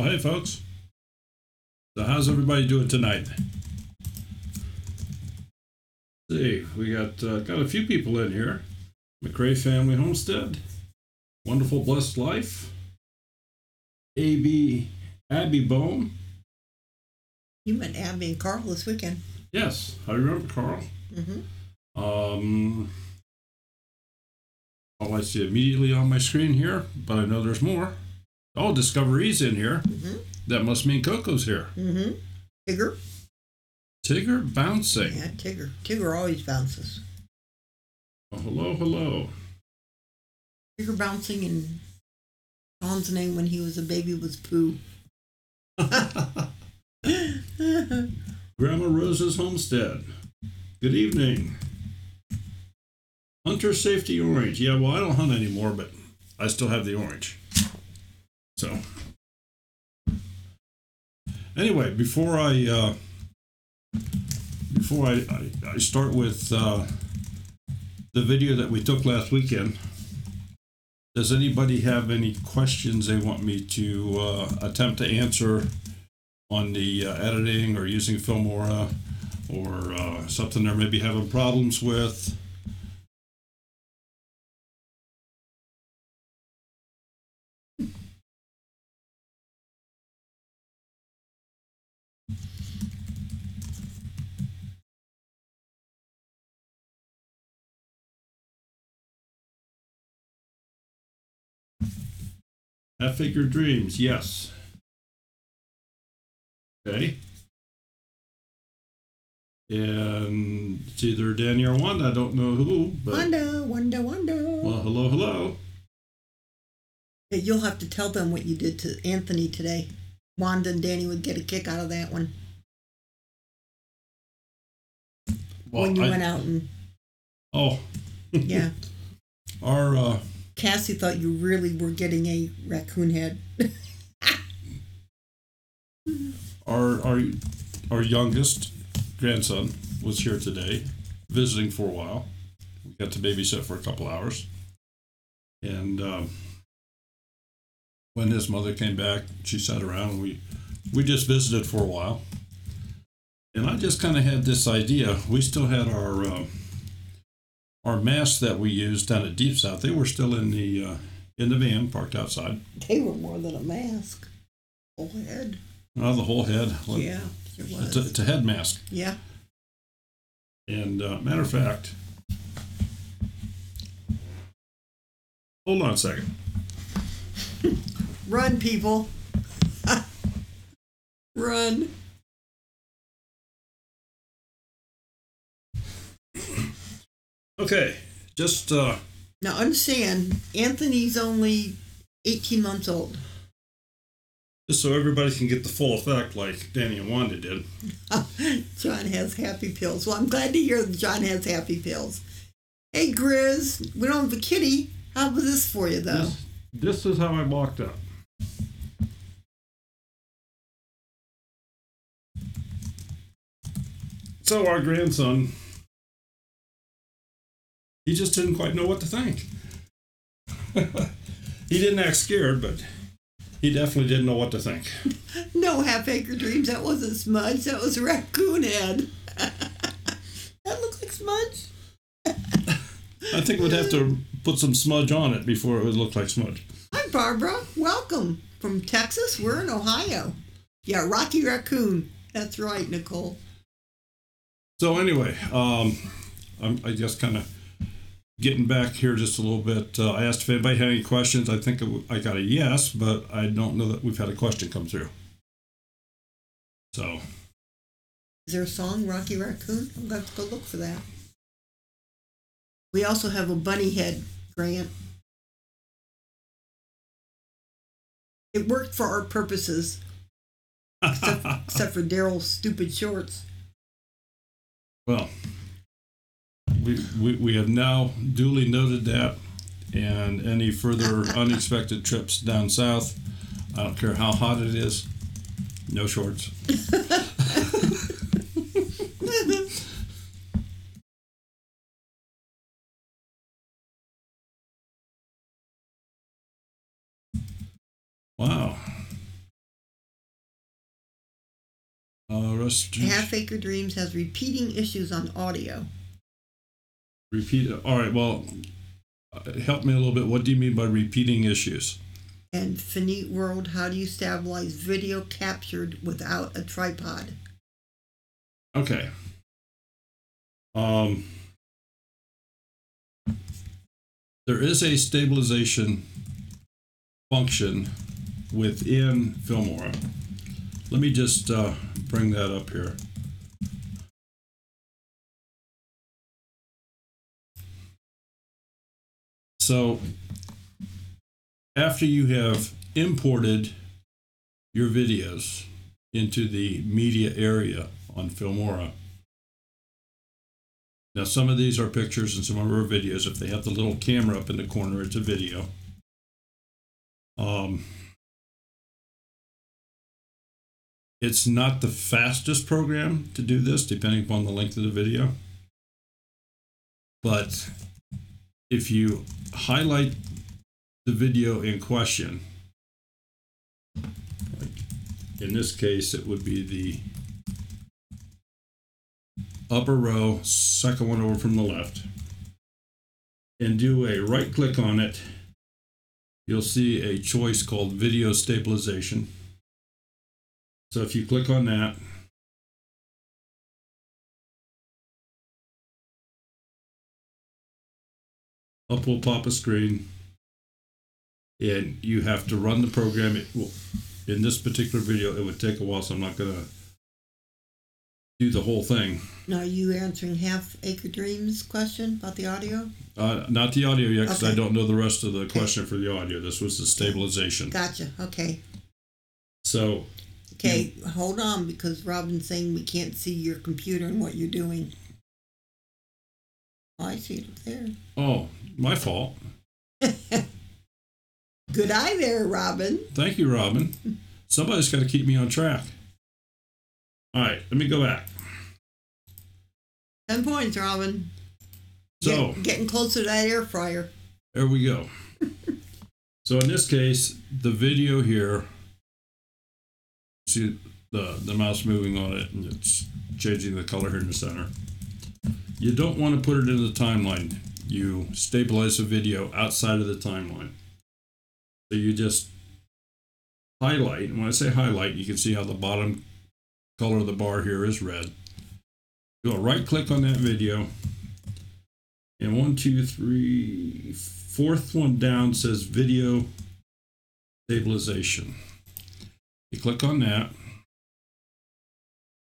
Hey, folks. So how's everybody doing tonight? Let's see, we got a few people in here. McRae Family Homestead, Wonderful Blessed Life, Abby Bohm. You met Abby and Carl this weekend. Yes, I remember Carl. All I see immediately on my screen here, but I know there's more. Oh, Discovery's in here. That must mean Coco's here. Tigger. Tigger bouncing. Yeah, Tigger. Tigger always bounces. Oh, hello. Tigger bouncing, and Sean's name when he was a baby was Pooh. Grandma Rose's Homestead. Good evening. Hunter Safety Orange. Yeah, well, I don't hunt anymore, but I still have the orange. So, anyway, before I start with the video that we took last weekend, does anybody have any questions they want me to attempt to answer on the editing or using Filmora, or something they're maybe having problems with? Half Figure Dreams, yes. Okay. And it's either Danny or Wanda, I don't know who. But Wanda. Well, hello. Yeah, you'll have to tell them what you did to Anthony today. Wanda and Danny would get a kick out of that one. Well, when you went out and... Oh. Yeah. Our... Cassie thought you really were getting a raccoon head. Our youngest grandson was here today, visiting for a while. We got to babysit for a couple hours. And when his mother came back, she sat around and we just visited for a while. And I just kind of had this idea. We still had our masks that we used down at Deep South. They were still in the van parked outside. They were more than a mask. Whole head. Oh, the whole head. Well, yeah, it was. It's a head mask. Yeah. And matter of fact, hold on a second. Run, people. Run. Okay, just... Now understand, Anthony's only 18 months old. Just so everybody can get the full effect like Danny and Wanda did. John has happy pills. Well, I'm glad to hear that John has happy pills. Hey, Grizz, we don't have a kitty. How was this for you, though? This is how I walked up. So our grandson, he just didn't quite know what to think. He didn't act scared, but he definitely didn't know what to think. No half-acre dreams. That wasn't Smudge. That was a raccoon head. That looked like Smudge. I think we'd have to put some smudge on it before it would look like Smudge. Hi, Barbara. Welcome. From Texas, we're in Ohio. Yeah, Rocky Raccoon. That's right, Nicole. So anyway, I just kind of getting back here just a little bit. I asked if anybody had any questions. I think I got a yes, but I don't know that we've had a question come through. So. Is there a song, Rocky Raccoon? I'm going to have to go look for that. We also have a bunny head, Grant. It worked for our purposes, except for Daryl's stupid shorts. Well, we have now duly noted that, and any further unexpected trips down south, I don't care how hot it is, no shorts. Wow. Half Acre Dreams has repeating issues on audio. Repeat. All right. Well, help me a little bit. What do you mean by repeating issues? And Finite World, how do you stabilize video captured without a tripod? Okay. There is a stabilization function within Filmora. Let me just bring that up here. So after you have imported your videos into the media area on Filmora, now some of these are pictures and some of them are videos. If they have the little camera up in the corner, it's a video. It's not the fastest program to do this, depending upon the length of the video. But if you highlight the video in question, like in this case, it would be the upper row, second one over from the left, and do a right click on it, you'll see a choice called Video Stabilization. So if you click on that, up will pop a screen, and you have to run the program. In this particular video, it would take a while, so I'm not going to do the whole thing. Now, are you answering Half Acre Dreams question about the audio? Not the audio yet, because okay. I don't know the rest of the question for the audio. This was the stabilization. Gotcha. Okay. So. Okay, hold on, because Robin's saying we can't see your computer and what you're doing. Oh, I see it up there. Oh, my fault. Good eye there, Robin. Thank you, Robin. Somebody's got to keep me on track. All right, let me go back. 10 points, Robin. So getting closer to that air fryer. There we go. So in this case, the video here, see the mouse moving on it, and it's changing the color here in the center. You don't want to put it in the timeline. You stabilize the video outside of the timeline. So you just highlight, and when I say highlight, you can see how the bottom color of the bar here is red. Do a right click on that video, and 1, 2, 3, fourth one down says Video Stabilization. You click on that,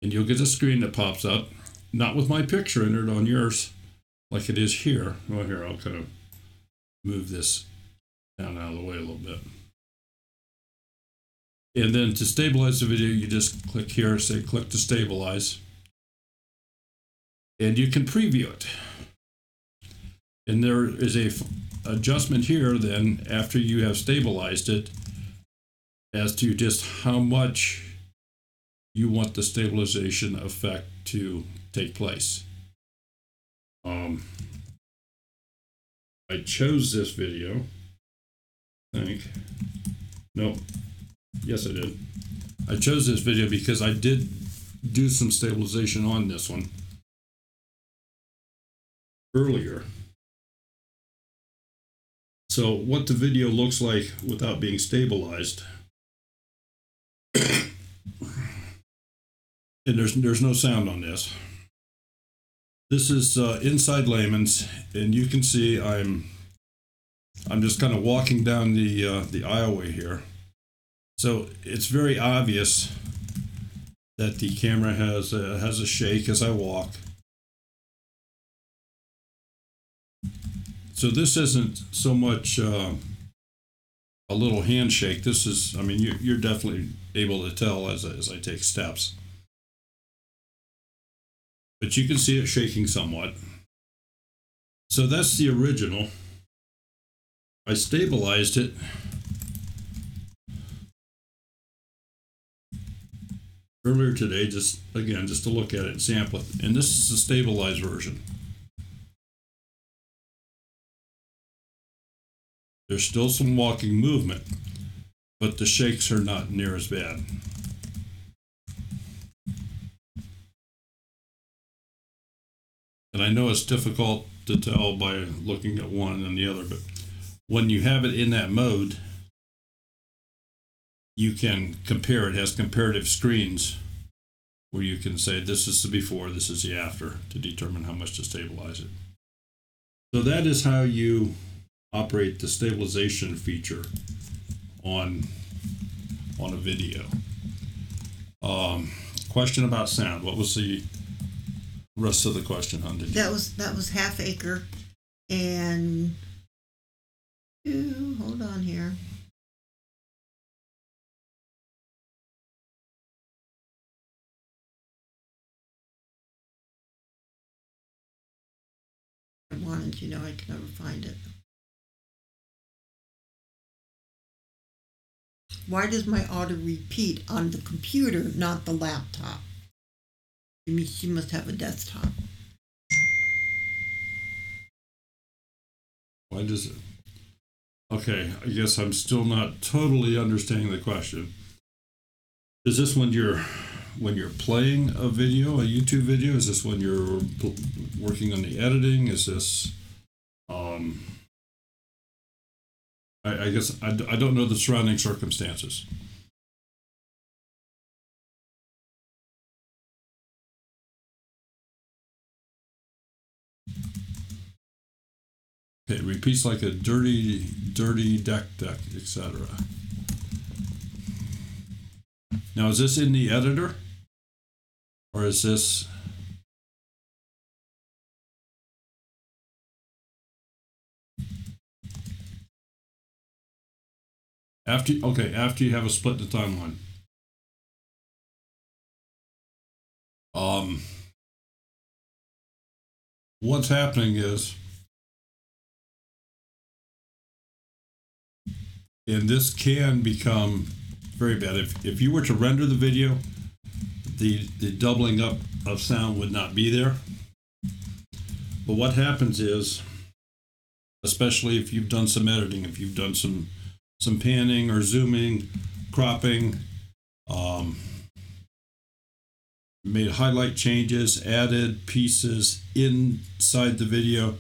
and you'll get a screen that pops up, not with my picture in it on yours, like it is here. Well, here, I'll kind of move this down out of the way a little bit. And then to stabilize the video, you just click here, say click to stabilize. And you can preview it. And there is a adjustment here then after you have stabilized it as to just how much you want the stabilization effect to take place. I chose this video. I think. Nope. Yes, I did. I chose this video because I did do some stabilization on this one earlier. So what the video looks like without being stabilized, and there's no sound on this. This is inside layman's, and you can see I'm just kind of walking down the aisleway here. So it's very obvious that the camera has a shake as I walk. So this isn't so much a little handshake. This is, I mean, you're definitely able to tell as I take steps. But you can see it shaking somewhat. So that's the original. I stabilized it. Earlier today, just to look at it and sample it. And this is the stabilized version. There's still some walking movement, but the shakes are not near as bad. And I know it's difficult to tell by looking at one and the other, but when you have it in that mode, you can compare. It has comparative screens where you can say this is the before, this is the after, to determine how much to stabilize it. So that is how you operate the stabilization feature on a video. Question about sound. What was the rest of the question, hon? That was half acre, and hold on here. I wanted, I can never find it. Why does my auto repeat on the computer, not the laptop? I mean, she must have a desktop. Why does it? Okay, I guess I'm still not totally understanding the question. Is this when you're playing a video, a YouTube video? Is this when you're working on the editing? Is this, I guess I don't know the surrounding circumstances. Okay, it repeats like a dirty deck, etc. Now, is this in the editor? Or is this... After you have a split in the timeline. What's happening is, and this can become very bad. If you were to render the video, the doubling up of sound would not be there. But what happens is, especially if you've done some editing, if you've done some panning or zooming, cropping, made highlight changes, added pieces inside the video,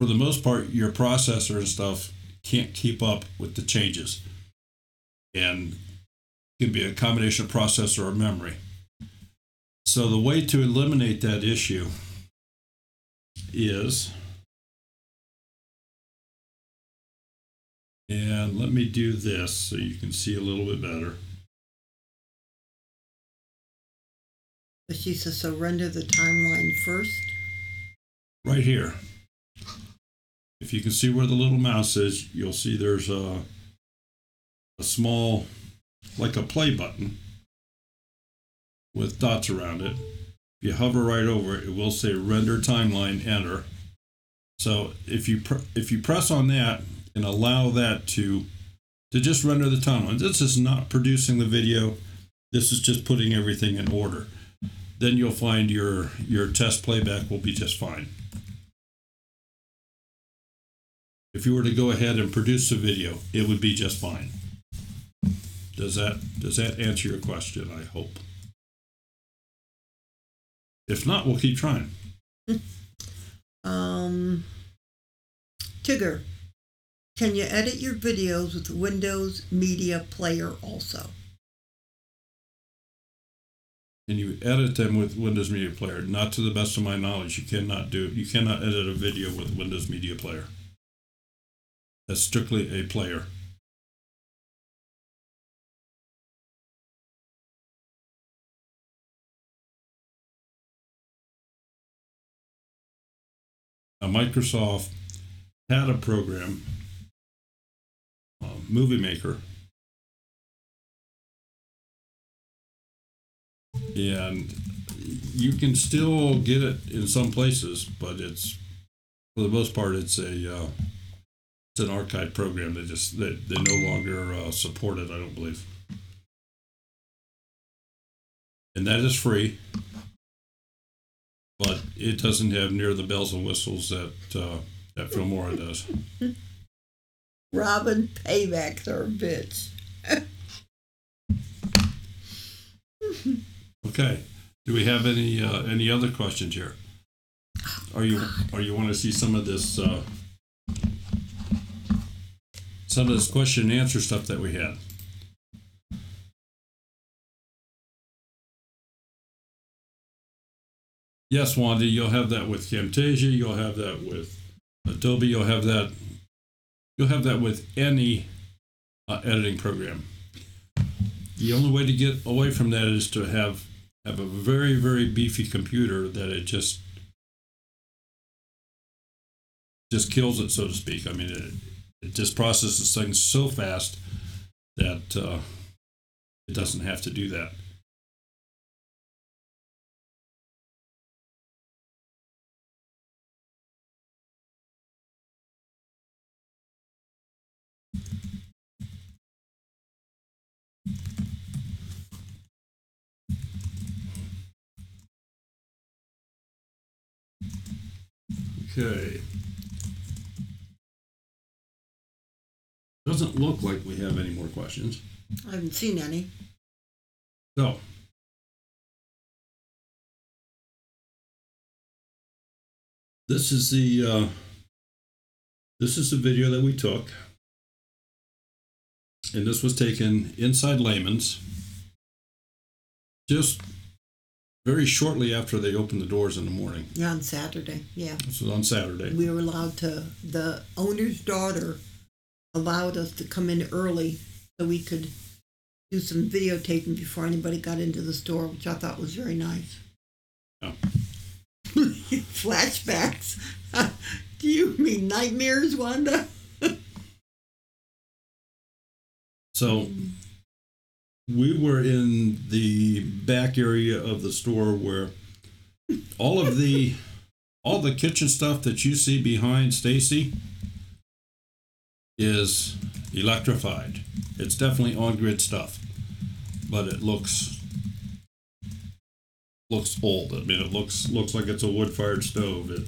for the most part, your processor and stuff can't keep up with the changes. And it can be a combination of processor or memory. So the way to eliminate that issue is, and let me do this so you can see a little bit better. She says, so render the timeline first. Right here. If you can see where the little mouse is, you'll see there's a small, like a play button with dots around it. If you hover right over it, it will say render timeline, enter. So if you press on that and allow that to just render the timeline, this is not producing the video. This is just putting everything in order. Then you'll find your test playback will be just fine. If you were to go ahead and produce a video, it would be just fine. Does that answer your question? I hope. If not, we'll keep trying. Tigger, can you edit your videos with Windows Media Player also? Can you edit them with Windows Media Player? Not to the best of my knowledge. You cannot edit a video with Windows Media Player. That's strictly a player. Now, Microsoft had a program, Movie Maker, and you can still get it in some places, but it's, for the most part, it's an archive program. They no longer support it, I don't believe. And that is free, but it doesn't have near the bells and whistles that Filmora does. Robin, payback's our bitch. Okay. Do we have any other questions here? Or you want to see some of this question and answer stuff that we had? Yes, Wanda, you'll have that with Camtasia. You'll have that with Adobe. You'll have that with any editing program. The only way to get away from that is to have a very, very beefy computer that it just kills it, so to speak. I mean, it just processes things so fast that it doesn't have to do that. Okay. Doesn't look like we have any more questions. I haven't seen any. So, this is the video that we took, and this was taken inside Lehman's just very shortly after they opened the doors in the morning. Yeah, on Saturday. Yeah. This was on Saturday. We were allowed to. The owner's daughter allowed us to come in early so we could do some videotaping before anybody got into the store, which I thought was very nice. Oh. Flashbacks. Do you mean nightmares, Wanda? So we were in the back area of the store where all the kitchen stuff that you see behind Stacy is electrified. It's definitely on-grid stuff, but it looks old. I mean, it looks like it's a wood-fired stove. It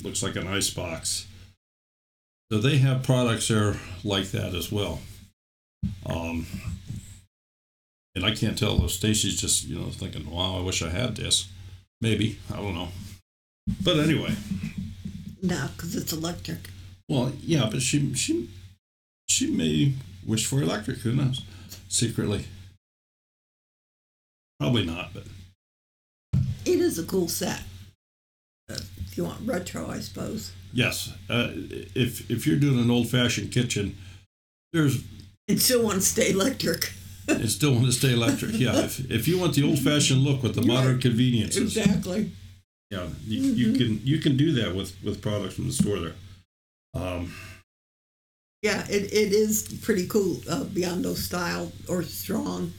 looks like an ice box. So they have products there like that as well. And I can't tell if Stacy's just, thinking, wow, I wish I had this. Maybe. I don't know. But anyway. No, because it's electric. Well, yeah, but she may wish for electric. Who knows? Secretly. Probably not, but. It is a cool set. If you want retro, I suppose. Yes. If you're doing an old-fashioned kitchen, And still want to stay electric. And still want to stay electric, yeah. If you want the old-fashioned look with the modern conveniences, exactly. Yeah, you can do that with products from the store there. Yeah, it is pretty cool. Biondo style or strong,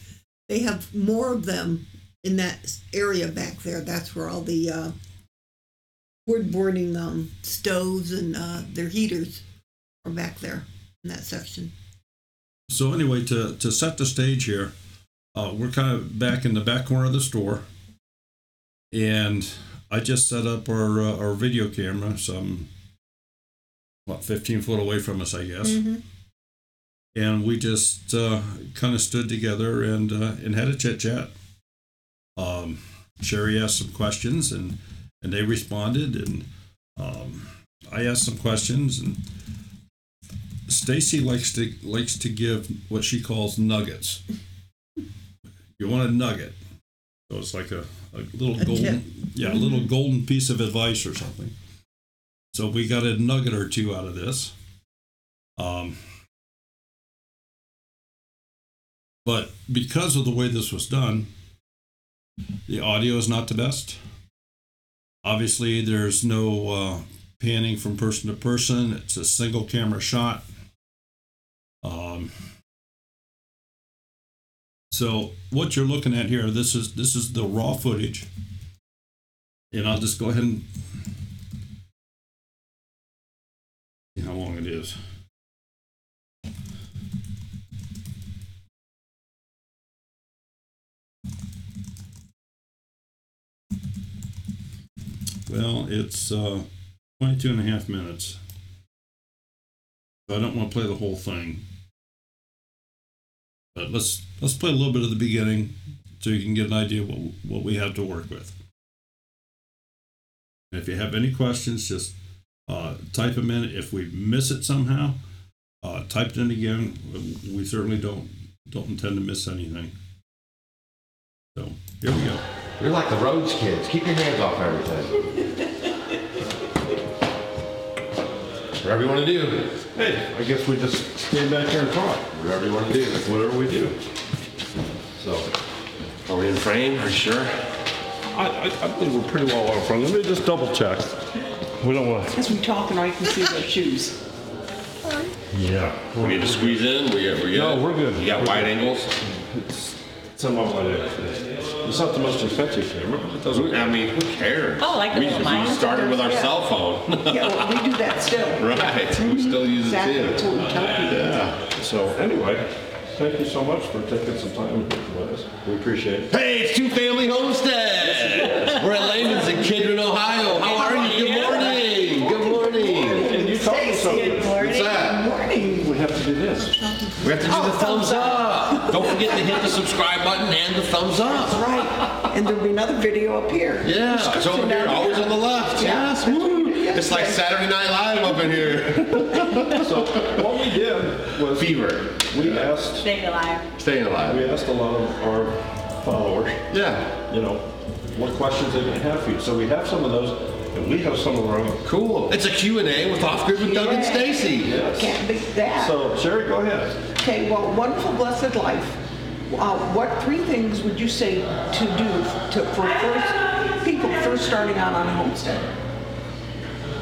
they have more of them in that area back there. That's where all the wood burning stoves and their heaters are back there in that section. So anyway, to set the stage here, we're kind of back in the back corner of the store, and I just set up our video camera some 15 foot away from us, I guess. Mm-hmm. And we just kind of stood together and had a chit chat. Sherry asked some questions and they responded, and I asked some questions, and Stacy likes to give what she calls nuggets. You want a nugget, so it's like a little golden, a little golden piece of advice or something. So we got a nugget or two out of this. But because of the way this was done, the audio is not the best. Obviously, there's no panning from person to person. It's a single camera shot. So what you're looking at here, this is the raw footage, and I'll just go ahead and see how long it is. Well, it's 22 and a half minutes. So I don't want to play the whole thing. But let's play a little bit of the beginning, so you can get an idea what we have to work with. If you have any questions, just type them in. If we miss it somehow, type it in again. We certainly don't intend to miss anything. So here we go. You're like the Rhodes kids. Keep your hands off everything. Whatever you want to do. Hey, I guess we just stand back here and talk. Whatever you want to do. That's whatever we do. So, are we in frame? Are you sure? I think we're pretty well out front. Let me just double check. We don't want to. As we talk and I can see their shoes. Yeah. We need to squeeze in. We good? No, we're good. You got wide angles? It's somewhat like it. It's not the most expensive camera. It doesn't. I mean, who cares? Oh, I like the we mine. started with our Yeah. cell phone. Yeah, well, we do that still. Right. We still use Exactly. it That's too. what we tell people. Yeah. So anyway, thank you so much for taking some time with us. We appreciate it. Hey, it's Two Family Homestead. We're at Layman's in Kidron, Ohio. How are you? Good morning. Good morning. And you taught me something. What's that? We have to do this. We have to do the thumbs up. Don't forget to hit the subscribe button and the thumbs up. That's right. And there'll be another video up here. Yeah, it's over here, always on the left. Yeah. Yes, woo. It's like Saturday Night Live up in here. So what we did was Fever. we asked Stay alive. Staying alive. we asked a lot of our followers, Yeah. you know, what questions they may have for you. So we have some of those, and we have some of our own. Cool. It's a Q&A with Off Grid with Doug and Stacy. Yes. Can't beat that. So Sherry, go ahead. Okay, well, wonderful, blessed life. What 3 things would you say to do for people first starting out on a homestead?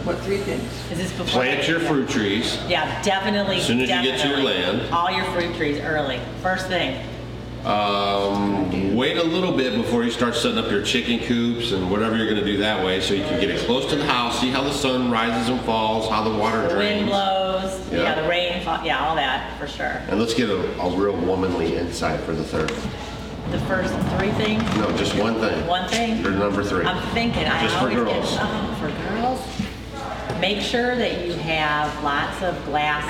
What 3 things? Is this before? Plant your fruit trees. Yeah, definitely. As soon as you get to your definitely. land. All your fruit trees early. First thing. Wait a little bit before you start setting up your chicken coops and whatever you're going to do that way, so you can get it close to the house, see how the sun rises and falls, how the water The wind drains. blows. Yeah. Yeah, the rain. Yeah, all that for sure. And let's get a real womanly insight for the third. The first 3 things. No, just one thing. One thing. For number 3. I'm thinking. Just I for always girls. Get, for girls. Make sure that you have lots of glass.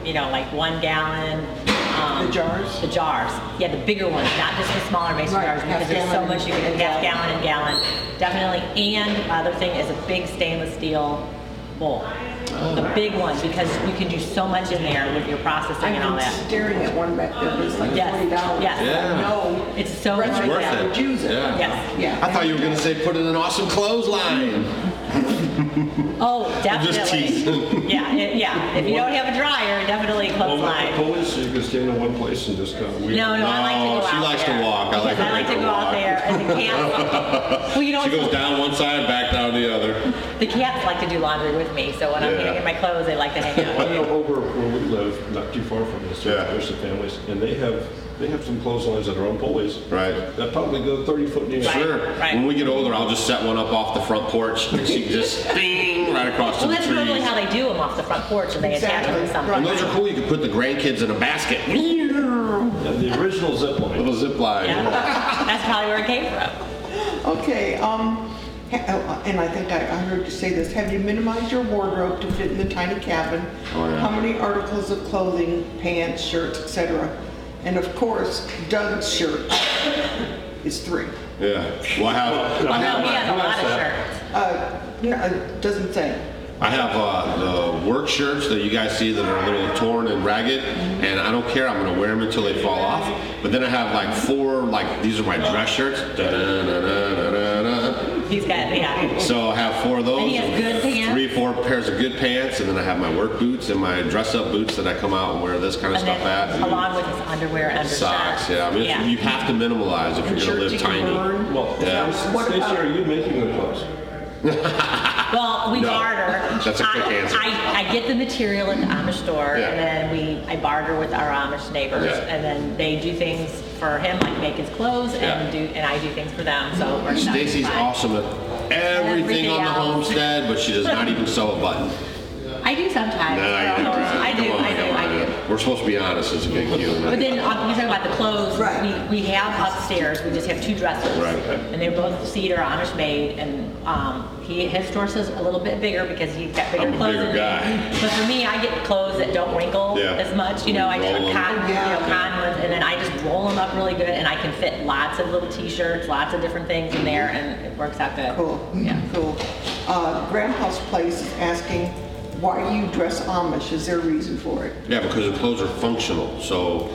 You know, like 1 gallon. The jars? The jars. Yeah, the bigger ones, not just the smaller mason Right, jars, because half there's so gallon much you can and half gallon. gallon and gallon. Definitely. And the other thing is a big stainless steel bowl. The big one, because you can do so much in there with your processing and all I've been that. staring at one back there. It's like Yes, $40. yes. Yeah. No. It's so It's worth worth it. it. Would use it. Yeah. Yes. Yeah. I thought you were going to say put in an awesome clothesline. Oh, I'm just definitely. teasing. Yeah. If you don't have a dryer, definitely Well, with the clothesline. pulleys, so you can stand in one place and just kind of weave. No, I like to go out she likes there. to walk. I like Because to I like make to her go out walk. there, and the cats. Well, you know, She goes down one side, back down the other. the cats like to do laundry with me, so when I'm Yeah. getting in my clothes, they like to hang out I with know me. over where we live, not too far from this, Yeah. there's some families, and they have some clotheslines that are on pulleys. Right. That probably go 30 foot in each. Right. Sure. right. When we get older, I'll just set one up off the front porch, and she can just ding right across to Well, the that's trees. normally how they do them off the front porch, and they attach them to Exactly. something. And those are cool. You can put the grandkids in a basket. And the original zip line. Little zip line. Yeah. That's probably where it came from. Okay, and I think I heard you say this. Have you minimized your wardrobe to fit in the tiny cabin? Oh, yeah. How many articles of clothing, pants, shirts, etc.? And of course, Doug's shirt is 3. Yeah. Well, I No, have he has a lot of shirts. No, it doesn't say. I have the work shirts that you guys see that are a little torn and ragged, and I don't care. I'm going to wear them until they fall off. But then I have like 4, like these are my dress shirts. Da-da-da-da-da-da. He's got, yeah. So I have 4 of those. And he has good pants? 3, 4 pairs of good pants, and then I have my work boots and my dress-up boots that I come out and wear this kind of And stuff then at. along with his underwear, undershirt. Socks, yeah. I mean, Yeah. you have to minimalize if you're going to Shirts live you can tiny. burn. Well, Yeah. What Stacy, about- are you making the clothes? Well, we No. barter. That's a quick answer. I get the material at the Amish store, Yeah. and then I barter with our Amish neighbors, Yeah. and then they do things for him, like make his clothes, Yeah. and I do things for them. So it works out Stacy's fine. awesome at everything Everything on the else. homestead, but she does not even sew a button. I do sometimes. No, you do, right? I do. Come on, I do. come I on. do. We're supposed to be honest as a big deal. But then, you talk about the clothes. Right. We have upstairs. We just have 2 dressers, Right. and they're both cedar, Amish made, and his dress is a little bit bigger because he's got bigger I'm a clothes. bigger than guy. me. But for me, I get clothes that don't wrinkle Yeah. as much. You know, I Roll just 'em. cotton ones, and then I just roll them up really good, and I can fit lots of little T-shirts, lots of different things in there, and it works out good. Cool. Yeah. Cool. Grandpa's Place is asking, why do you dress Amish? Is there a reason for it? Yeah, because the clothes are functional. So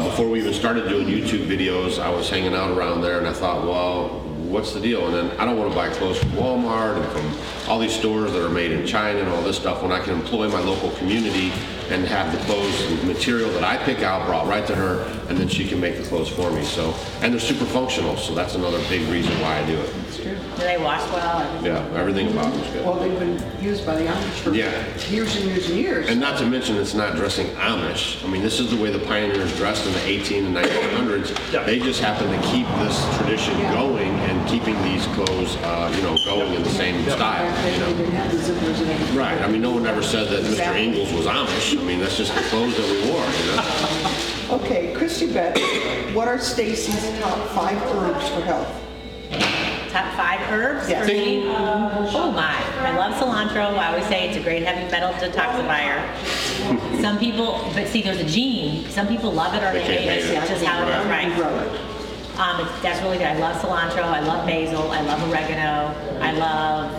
before we even started doing YouTube videos, I was hanging out around there and I thought, well, what's the deal? And then I don't want to buy clothes from Walmart and from all these stores that are made in China and all this stuff when I can employ my local community and have the clothes and material that I pick out brought right to her, and then she can make the clothes for me. So, and they're super functional, so that's another big reason why I do it. It's true. Do they wash well? Yeah, everything about them is good. Well, they've been used by the Amish for Yeah. years and years and years. And not to mention, it's not dressing Amish. I mean, this is the way the pioneers dressed in the 18 and 1900s. They just happen to keep this tradition going and keeping these clothes, going in the same style. They You know? didn't have the zippers and everything. Right. I mean, no one ever said that Mr. Ingalls was Amish. I mean, that's just the clothes that we wore. You know? Okay, Christy Beth, what are Stacy's top 5 herbs for health? Top 5 herbs Yes. for me? Oh my. I love cilantro. I always say it's a great heavy metal detoxifier. Some people, but see, there's a gene. Some people love it or they They can't hate it. hate it. It's just how it is, right? Grow it. That's really good. I love cilantro. I love basil. I love oregano. I love,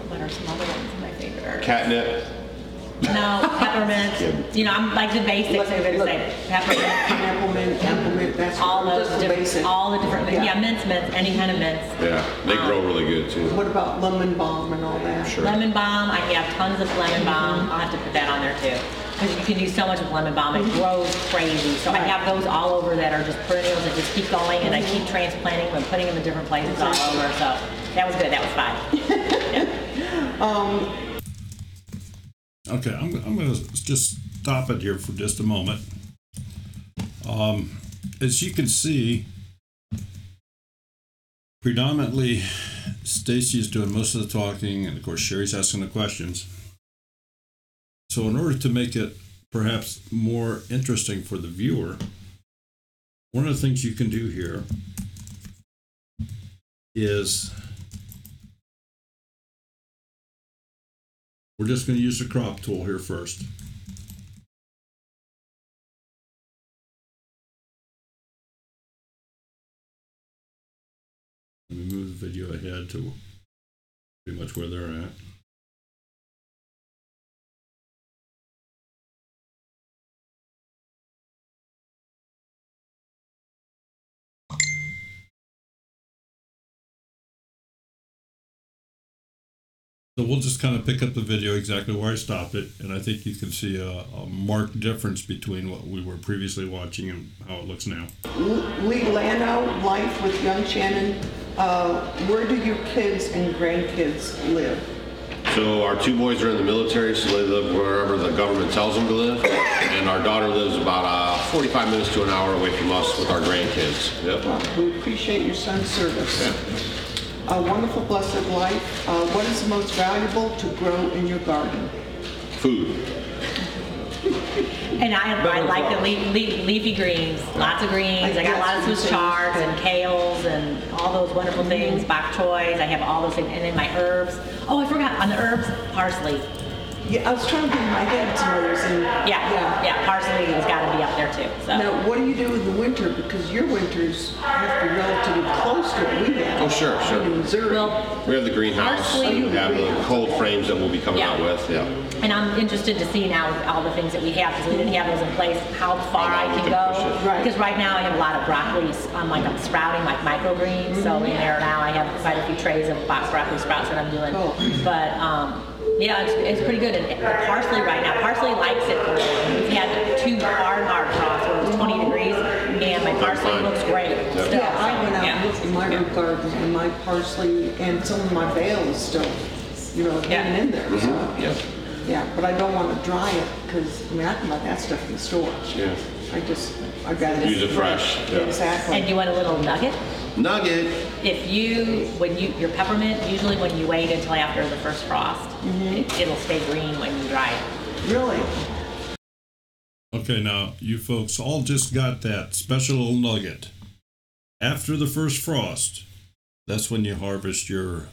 what are some other ones my favorite herbs? Catnip. No, peppermint. You know, I'm like the basics. I'm gonna say peppermint. Apple mint, that's All those just the different, basic. all the different, Yeah. yeah, mints, any kind of mints. Yeah, they grow really good too. What about lemon balm and all that? Sure. Lemon balm, I have tons of lemon balm. I'll have to put that on there too. Because you can do so much with lemon balm, it grows crazy. So I have those all over that are just perennials that just keep going, and I keep transplanting them and putting them in different places all over. So that was good, that was fine. Okay, I'm going to just stop it here for just a moment. As you can see, predominantly Stacy is doing most of the talking, and of course Sherry's asking the questions. So in order to make it perhaps more interesting for the viewer, one of the things you can do here is we're just going to use the crop tool here first. Let me move the video ahead to pretty much where they're at. So we'll just kind of pick up the video exactly where I stopped it, and I think you can see a marked difference between what we were previously watching and how it looks now. Lee Lano, Life with Young Shannon. Where do your kids and grandkids live? So our 2 boys are in the military, so they live wherever the government tells them to live. And our daughter lives about 45 minutes to an hour away from us with our grandkids. Yep. We appreciate your son's service. Yeah. A wonderful, blessed life. What is the most valuable to grow in your garden? Food. And I like the leafy greens, lots of greens. I got a lot of Swiss chards and kales and all those wonderful things, bok choys. I have all those things. And then my herbs. Oh, I forgot, on the herbs, parsley. Yeah, I was trying to get in my head some others. And Yeah, parsley has got to be up there too. So. Now, what do you do in the winter? Because your winters have to be relatively close to what we have. Oh, sure. In Missouri. Well, We have the greenhouse. Parsley. We have the cold frames that we'll be coming out with. Yeah. and I'm interested to see now with all the things that we have, because we didn't have those in place, how far I can go. Right. Because right now I have a lot of broccoli, I'm sprouting like microgreens, so in there now I have quite a few trays of broccoli sprouts that I'm doing. Cool. But yeah, it's pretty good. And parsley right now, parsley likes it. We've had 2 hard frosts where it was 20 degrees, and my parsley looks great. Still. Yeah, I went out and looked in my root garden, and my parsley and some of my basil is still, hanging in there. So. Yeah. Yeah, but I don't want to dry it because I can buy that stuff in the store. Yeah. I'd rather Use it fresh. Yeah. Exactly. And you want a little nugget? Nugget. If your peppermint, usually when you wait until after the first frost, it'll stay green when you dry it. Really? Okay, now you folks all just got that special little nugget. After the first frost, that's when you harvest your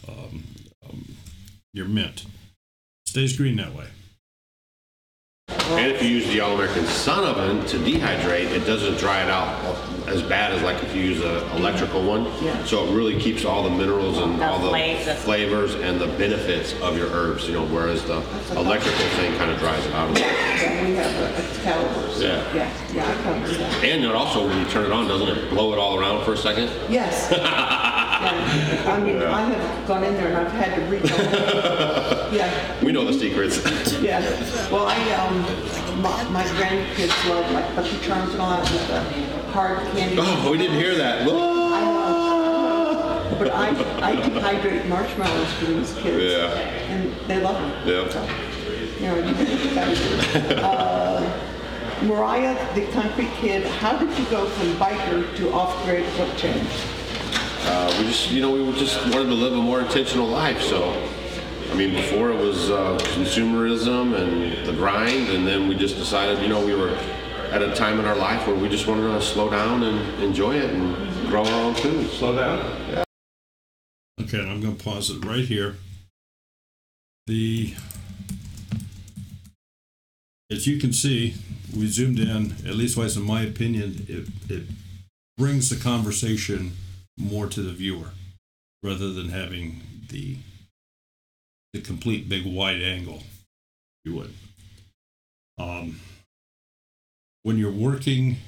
mint. Stays green that way. And if you use the All-American Sun Oven to dehydrate, it doesn't dry it out as bad as like if you use an electrical one. Yeah. So it really keeps all the minerals and The all the flavors and the benefits of your herbs, you know, whereas the electrical thing kind of dries it out. Yeah, we have a calibers. Yeah. Yeah, I cover that. And it also, when you turn it on, doesn't it blow it all around for a second? Yes. Yeah. I mean, I have gone in there and I've had to reach over. Yeah. We know the secrets. Yeah. Well, my grandkids love like Lucky Charms and all that with the hard candy. Oh, we didn't hear that. I know. But I dehydrate marshmallows for these kids. Yeah. And they love them. Yeah. So, you know, you do what you gotta do. Mariah, the concrete kid, how did you go from biker to off-grid? What changed? We just wanted to live a more intentional life. So, I mean, before it was consumerism and the grind, and then we just decided, you know, we were at a time in our life where we just wanted to slow down and enjoy it and grow our own food. Slow down. Yeah. Okay, and I'm going to pause it right here. As you can see, we zoomed in, at least wise in my opinion, it brings the conversation more to the viewer rather than having the complete big wide angle, if you would. When you're working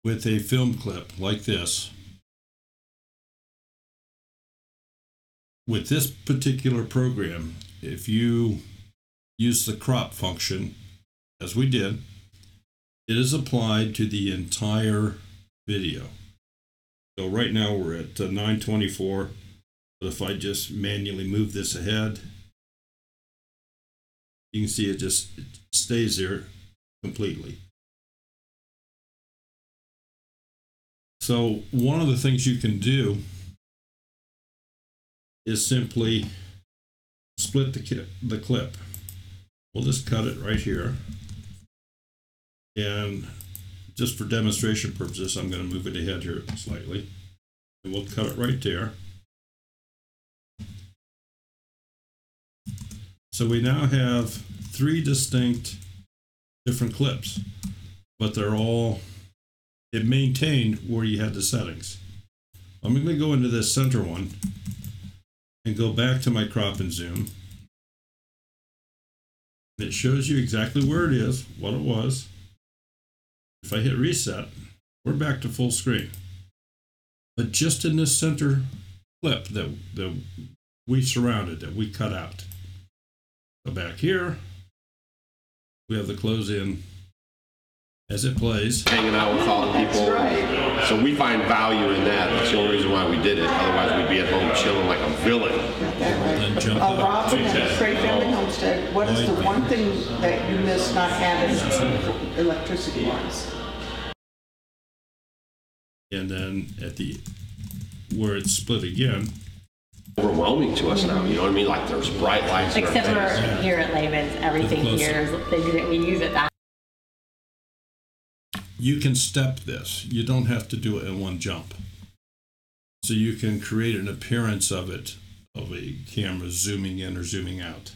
with a film clip like this, with this particular program, if you use the crop function, as we did, it is applied to the entire video. So right now we're at 924, but if I just manually move this ahead, you can see it stays there completely. So one of the things you can do is simply split the clip. We'll just cut it right here. And just for demonstration purposes, I'm going to move it ahead here slightly. And we'll cut it right there. So we now have 3 distinct different clips, but it maintained where you had the settings. I'm going to go into this center one and go back to my crop and zoom. It shows you exactly where it is, what it was. If I hit reset, we're back to full screen. But just in this center clip that we surrounded, that we cut out. Go back here. We have the close in as it plays. Hanging out with all the people. That's right. So we find value in that. That's the only reason why we did it. Otherwise, we'd be at home chilling like a villain. Then jump up. Rob from McRae Family Homestead, what is the one thing that you miss not having electricity-wise? And then where it's split again. Overwhelming to us now, you know what I mean? Like there's bright lights. Except for here at Laban's, everything here is, we use it that. You can step this. You don't have to do it in one jump. So you can create an appearance of it, of a camera zooming in or zooming out.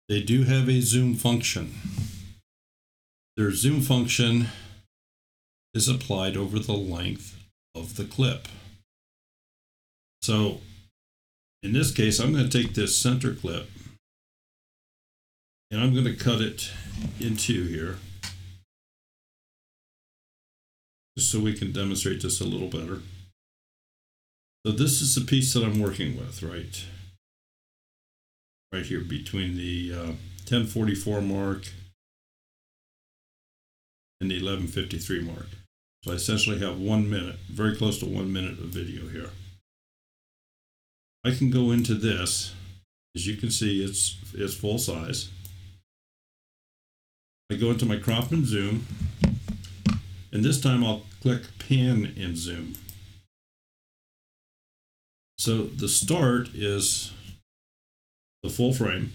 They do have a zoom function. Their zoom function is applied over the length of the clip. So in this case, I'm going to take this center clip and I'm going to cut it in 2 here, just so we can demonstrate this a little better. So this is the piece that I'm working with, right here between the 1044 mark and the 1153 mark. So I essentially have 1 minute, very close to 1 minute of video here. I can go into this. As you can see, it's full size. I go into my crop and zoom, and this time I'll click pan and zoom. So the start is the full frame.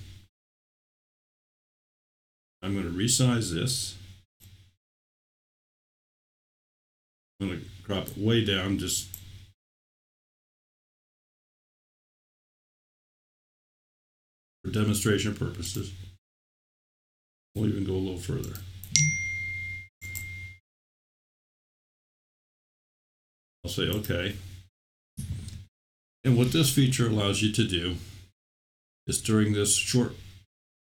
I'm going to resize this. I'm going to crop it way down just for demonstration purposes. We'll even go a little further. I'll say okay. And what this feature allows you to do is during this short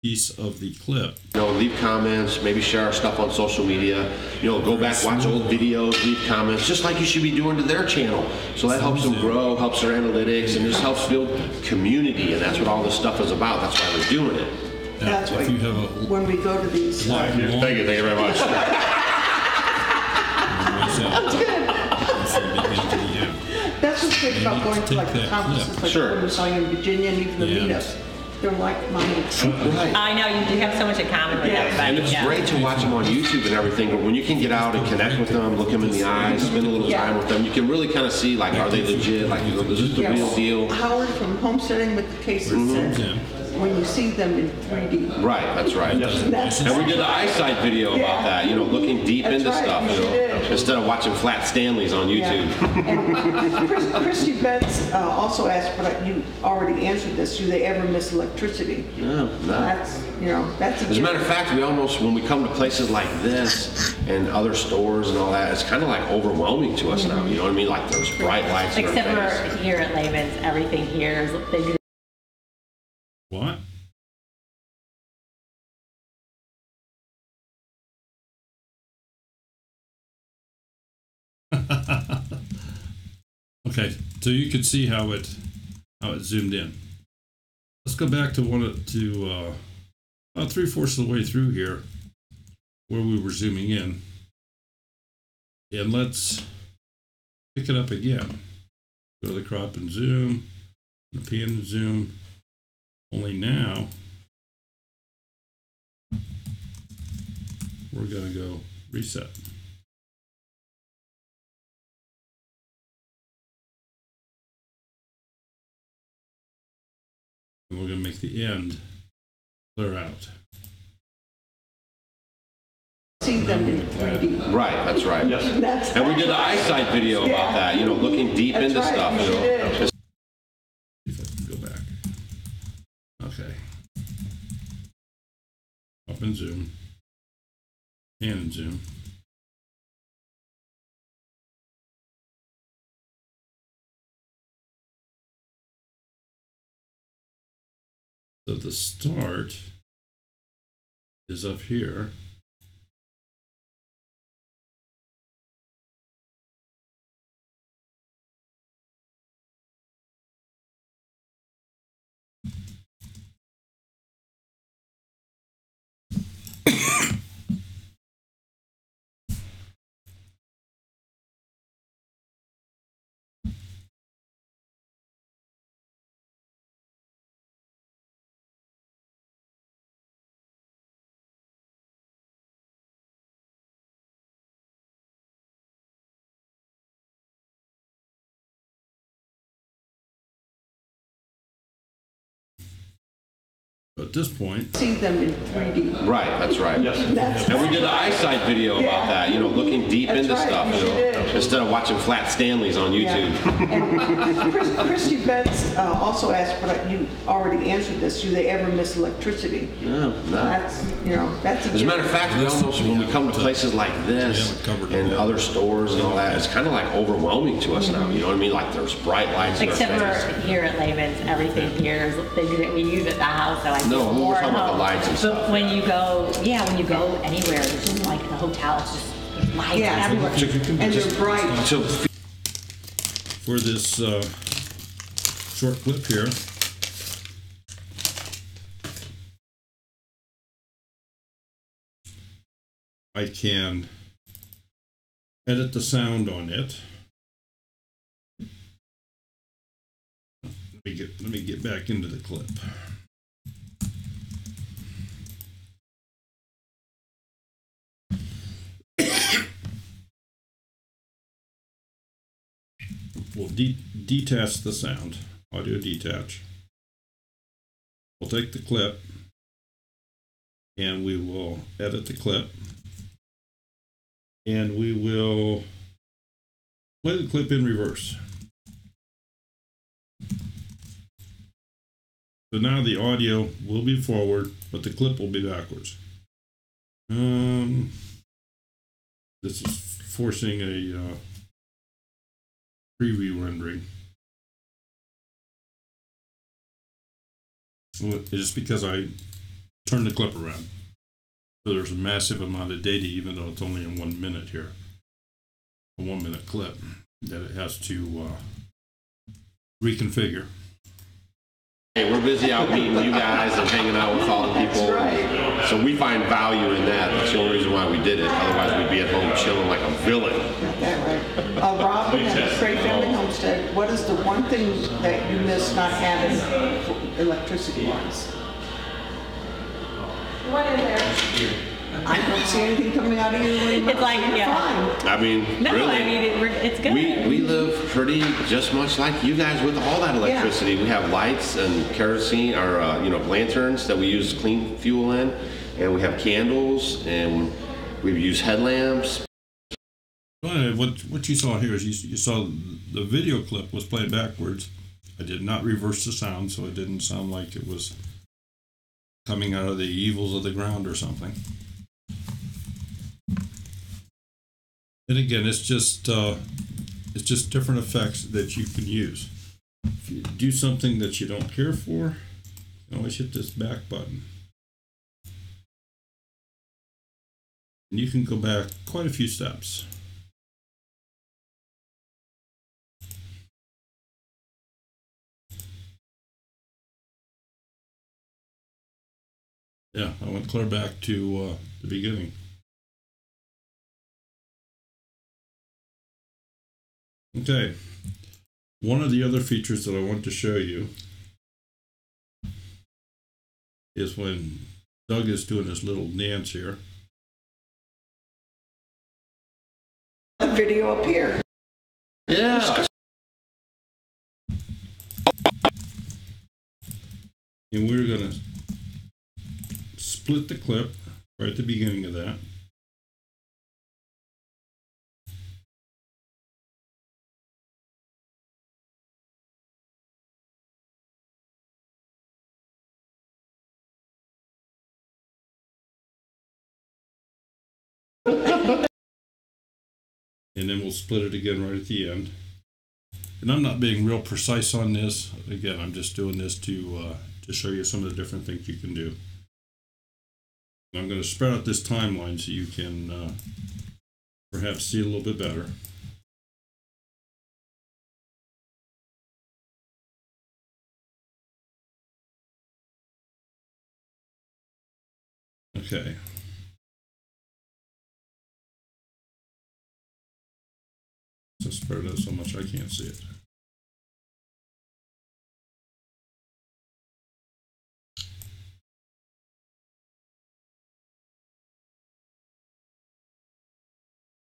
piece of the clip, You know, leave comments, maybe share our stuff on social media. You know, go back, watch old videos, leave comments, just like you should be doing to their channel. So that helps them grow, helps their analytics, and just helps build community. And that's what all this stuff is about. That's why we're doing it. now, That's why if you have a when we go to these, long, Thank you very much. that's good. That's what's great about going to like the Take that conferences, clip. like Sure. when we're selling in Virginia and even the Yeah. meetups. They're like-minded. Right. I know, you do have so much in common with Yes. everybody. And it's yeah. great to watch them on YouTube and everything, but when you can get out and connect with them, look them in the eyes, spend a little Yeah. time with them, you can really kind of see, like, are they legit? Like, is this the Yes. real deal? Howard from Homesteading with the cases said, Yeah. when you see them in 3D. Right, that's right. That's And we did an eyesight video about that, you know, looking deep That's into right, stuff, you you know, did. instead of watching flat Stanleys on YouTube. And Christy Betts also asked, but you already answered this, do they ever miss electricity? No, no. That's, you know, that's As a matter of fact, we almost, when we come to places like this and other stores and all that, it's kind of like overwhelming to us now, you know what I mean? Like there's bright lights in our Except face. for here at Layman's, everything here is, they do what? Okay, so you can see how it zoomed in. Let's go back to about 3/4 of the way through here, where we were zooming in, and let's pick it up again. Go to the crop and zoom, the pan and zoom. Only now we're going to go reset. And we're going to make the end clear out. see them in 3D. Right, that's right. That's, And we did an eyesight video about that, you know, looking deep That's into right, stuff, you you know. did. If I can go back. Okay. Up and zoom. Pan and zoom. So the start is up here. At this point, see them in 3D. Right, that's right. That's, And we did an eyesight video about that, you know, looking deep That's into right, stuff, you you know, did. instead of watching flat Stanleys on YouTube. And Christy Betts also asked, but you already answered this, do they ever miss electricity? No, no. That's, you know, that's As a matter of fact, we almost, when we come to places like this and other stores and all that, it's kind of like overwhelming to us now, you know what I mean? Like there's bright lights in our Except face. for here at Layman's, everything here is, they do that we use at the house, so I No, feel we were more talking at about the home. lights and But stuff. when you go, when you go anywhere, it's just like the hotel, it's just there's lights Yeah. everywhere. and they're bright. So for this short clip here, I can edit the sound on it. Let me get back into the clip. We'll detach the sound, audio detach. We'll take the clip and we will edit the clip, and we will play the clip in reverse. So now the audio will be forward, but the clip will be backwards. This is forcing a preview rendering. It's just because I turned the clip around. So there's a massive amount of data, even though it's only in 1 minute here. A 1 minute clip that it has to reconfigure. Hey, we're busy out meeting you guys and hanging out with all the people. That's right. So we find value in that. That's the only reason why we did it. Otherwise, we'd be at home chilling like a villain. Got that right. Rob and McRae Family Homestead, what is the one thing that you miss not having electricity-wise? What is there? I don't see anything coming out of your room. It's like, yeah. Fine. I mean, No, really, I mean, it's good. we live pretty just much like you guys with all that electricity. We have lights and kerosene, or lanterns that we use clean fuel in, and we have candles, and we use headlamps. Well, what you saw here is you saw the video clip was played backwards. I did not reverse the sound, so it didn't sound like it was coming out of the evils of the ground or something. And again, it's just different effects that you can use. If you do something that you don't care for, you can always hit this back button. And you can go back quite a few steps. Yeah, I went clear back to the beginning. Okay, one of the other features that I want to show you is when Doug is doing his little dance here. A video up here. Yeah. And we're going to split the clip right at the beginning of that. And then we'll split it again right at the end. And I'm not being real precise on this. Again, I'm just doing this to show you some of the different things you can do. I'm going to spread out this timeline so you can perhaps see a little bit better. Okay. So spread it out so much I can't see it.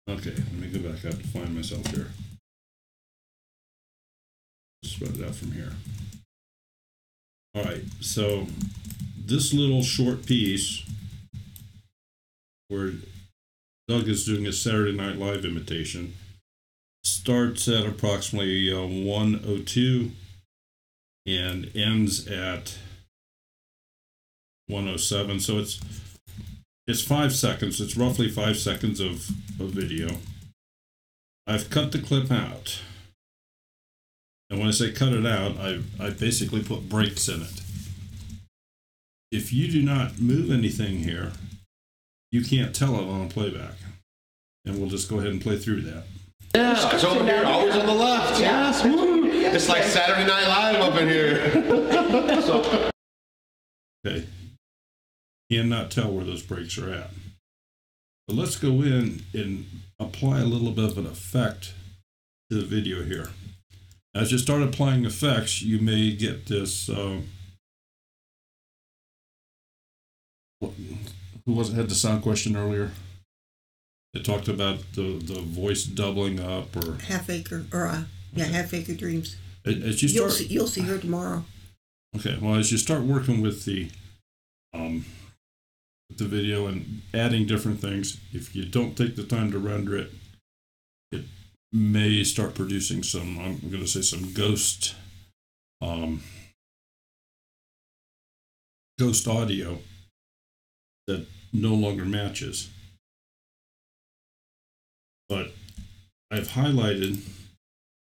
Okay, let me go back out to find myself here. Spread it out from here. All right, so this little short piece where Doug is doing a Saturday Night Live imitation starts at approximately 1:02 and ends at 1:07. So it's 5 seconds. It's roughly 5 seconds of video. I've cut the clip out. And when I say cut it out, I basically put breaks in it. If you do not move anything here, you can't tell it on a playback. And we'll just go ahead and play through that. Yeah, it's over here, always on the left. Yes, woo. It's like Saturday Night Live up in here. So. Okay. Cannot tell where those breaks are at. But let's go in and apply a little bit of an effect to the video here. As you start applying effects, you may get this. Who was it had the sound question earlier? It talked about the voice doubling up or Half Acre or Half Acre Dreams. As you start, you'll see her tomorrow. Okay. Well, as you start working with the with the video and adding different things. If you don't take the time to render it, it may start producing some, I'm going to say some ghost audio that no longer matches. But I've highlighted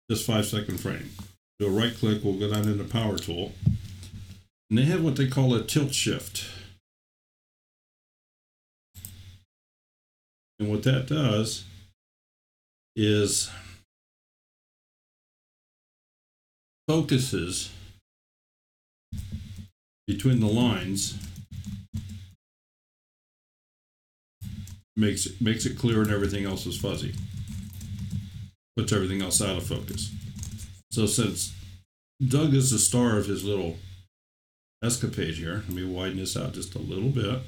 this 5-second frame. Do a right click, we'll go down into Power Tool. And they have what they call a tilt shift. And what that does is focuses between the lines, makes it clear and everything else is fuzzy. Puts everything else out of focus. So since Doug is the star of his little escapade here, let me widen this out just a little bit.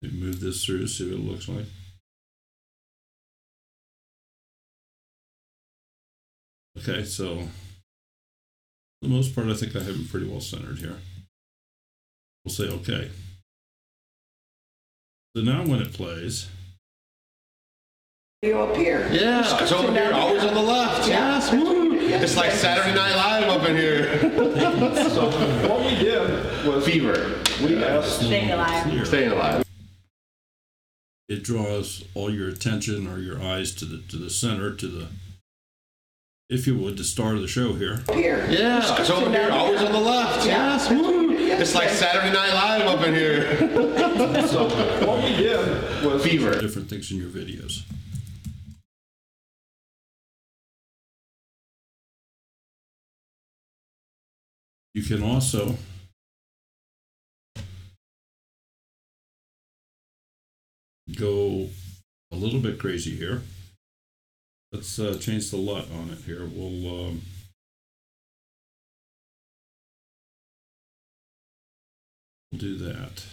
Let me move this through, see what it looks like. Okay, so for the most part, I think I have him pretty well centered here. We'll say okay. So now when it plays, Video up here. Yeah, it's over here, always on the left. Yes, woo. It's like Saturday Night Live up in here. So what we did was Fever. we asked, Staying alive. Staying alive. it draws all your attention or your eyes to the center, to the, if you would, the star of the show here. Here. Yeah, it's over here, always on the left. Yes, woo. It's like Saturday Night Live up in here. so what we did was Fever. Different things in your videos. You can also go a little bit crazy here. Let's change the LUT on it here. We'll do that.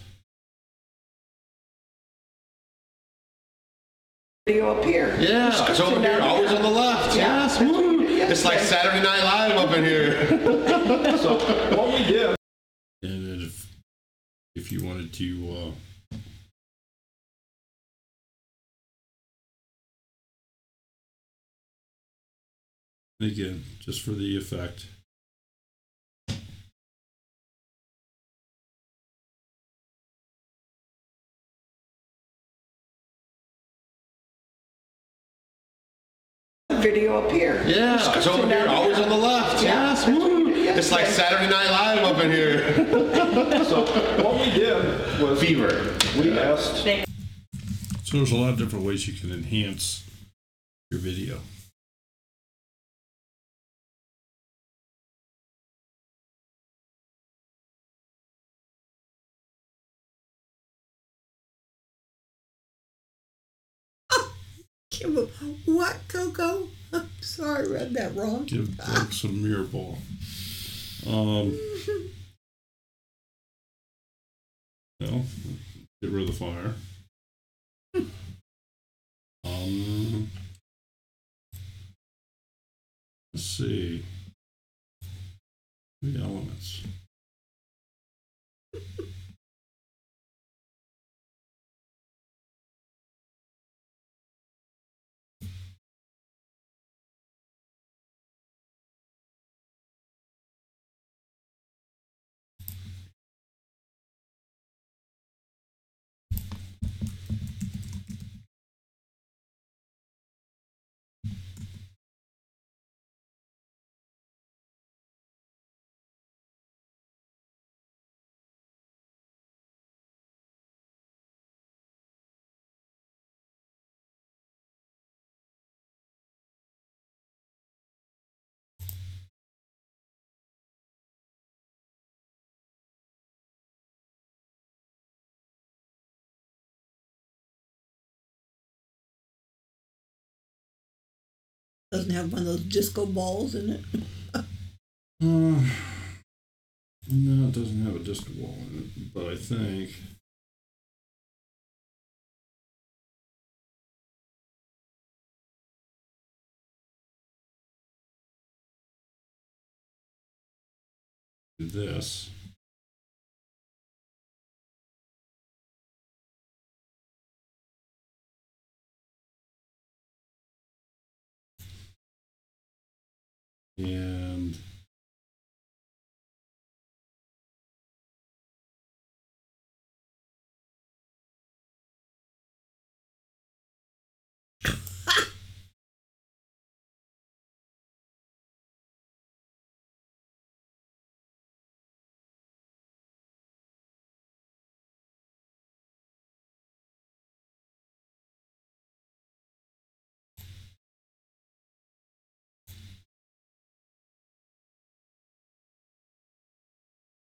Video up here. Yeah, it's over here, always on the left. Yes, woo. It's like Saturday Night Live up in here. so what we did. And then if you wanted to again, just for the effect. Video up here. Yeah, it's over here, always on the left. Yes, woo. It's like Saturday Night Live up in here. So what we did was Fever. we asked. So there's a lot of different ways you can enhance your video. What, Coco? I'm sorry, I read that wrong. Give Doug some mirror ball. Well, get rid of the fire. Let's see. The elements. Doesn't have one of those disco balls in it. No, it doesn't have a disc wall in it, but I think this. And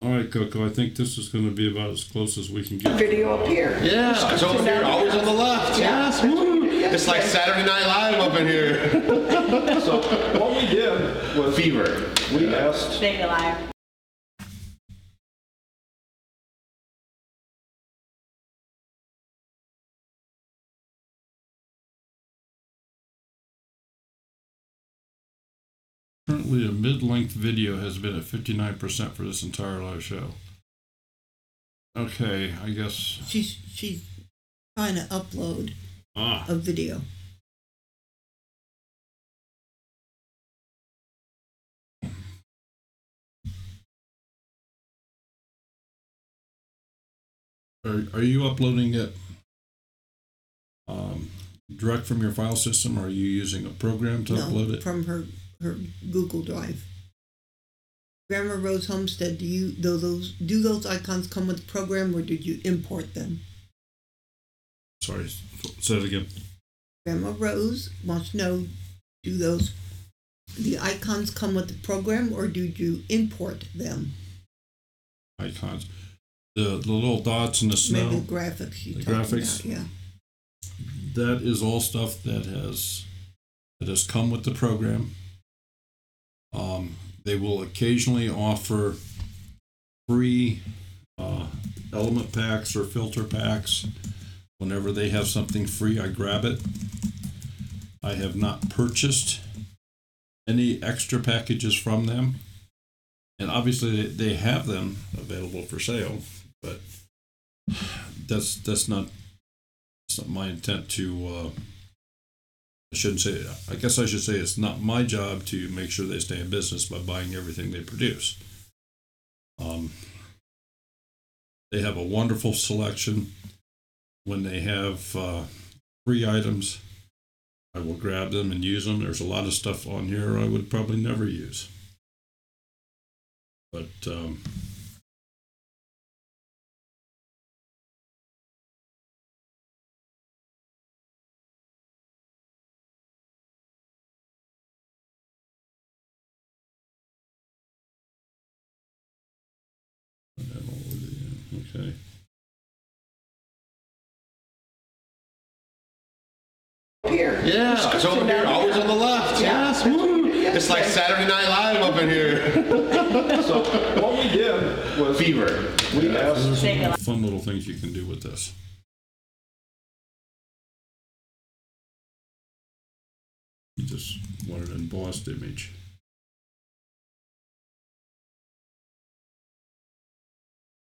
all right, Coco, I think this is going to be about as close as we can get. Video up here. Yeah, it's over here, always on the left. Yes, woo. It's like Saturday Night Live up in here. So what we did was Fever. we asked, Say the liar. Currently, a mid-length video has been at 59% for this entire live show. Okay, I guess. She's trying to upload Ah, a video. are you uploading it direct from your file system, or are you using a program to upload it? From her Google Drive. Grandma Rose Homestead, do those icons come with the program, or did you import them? Sorry, say it again. Grandma Rose wants to know, do the icons come with the program, or did you import them? Icons. The little dots in the snow. Maybe graphics. The graphics? About, yeah. That is all stuff that has come with the program. They will occasionally offer free element packs or filter packs. Whenever they have something free, I grab it. I have not purchased any extra packages from them. And obviously they have them available for sale, but that's not my intent to I shouldn't say it. I guess I should say it's not my job to make sure they stay in business by buying everything they produce. They have a wonderful selection. When they have free items, I will grab them and use them. There's a lot of stuff on here I would probably never use. But okay. Here. Yeah, it's over here, always on the left. Yes, woo. It's like Saturday Night Live up in here. so what we did was Fever. we asked, There's Say some the fun little things you can do with this. You just want an embossed image.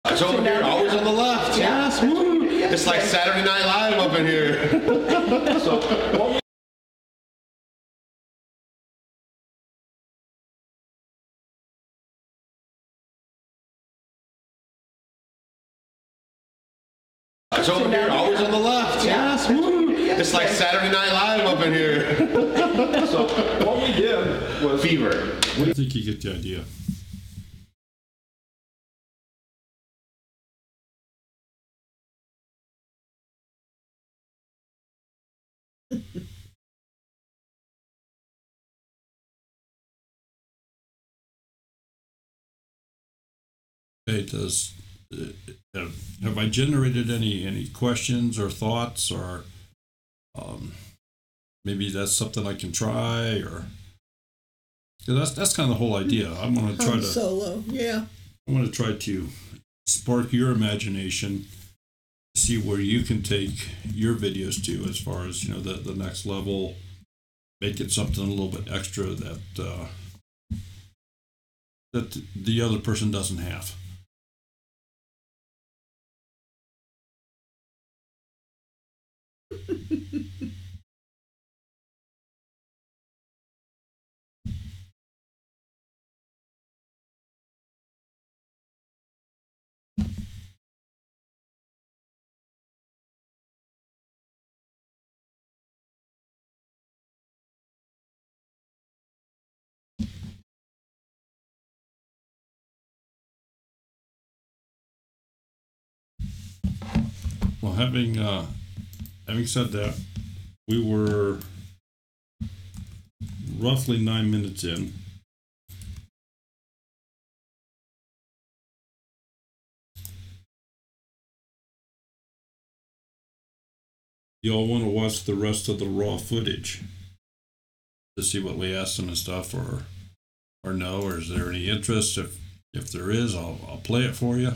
It's over here, always on the left. Yes, woo. It's like Saturday Night Live up in here. so what we It's over here, always on the left. Yes, woo. It's like Saturday Night Live up in here. so what we did was Fever. I think you get the idea. Okay, have I generated any questions or thoughts, or maybe that's something I can try, or that's kind of the whole idea. I'm going to try to solo, yeah. I want to try to spark your imagination, see where you can take your videos to as far as the next level, make it something a little bit extra that that the other person doesn't have. Well, having said that, we were roughly 9 minutes in. Y'all want to watch the rest of the raw footage to see what we asked them and stuff, or no, or is there any interest? If there is, I'll play it for you.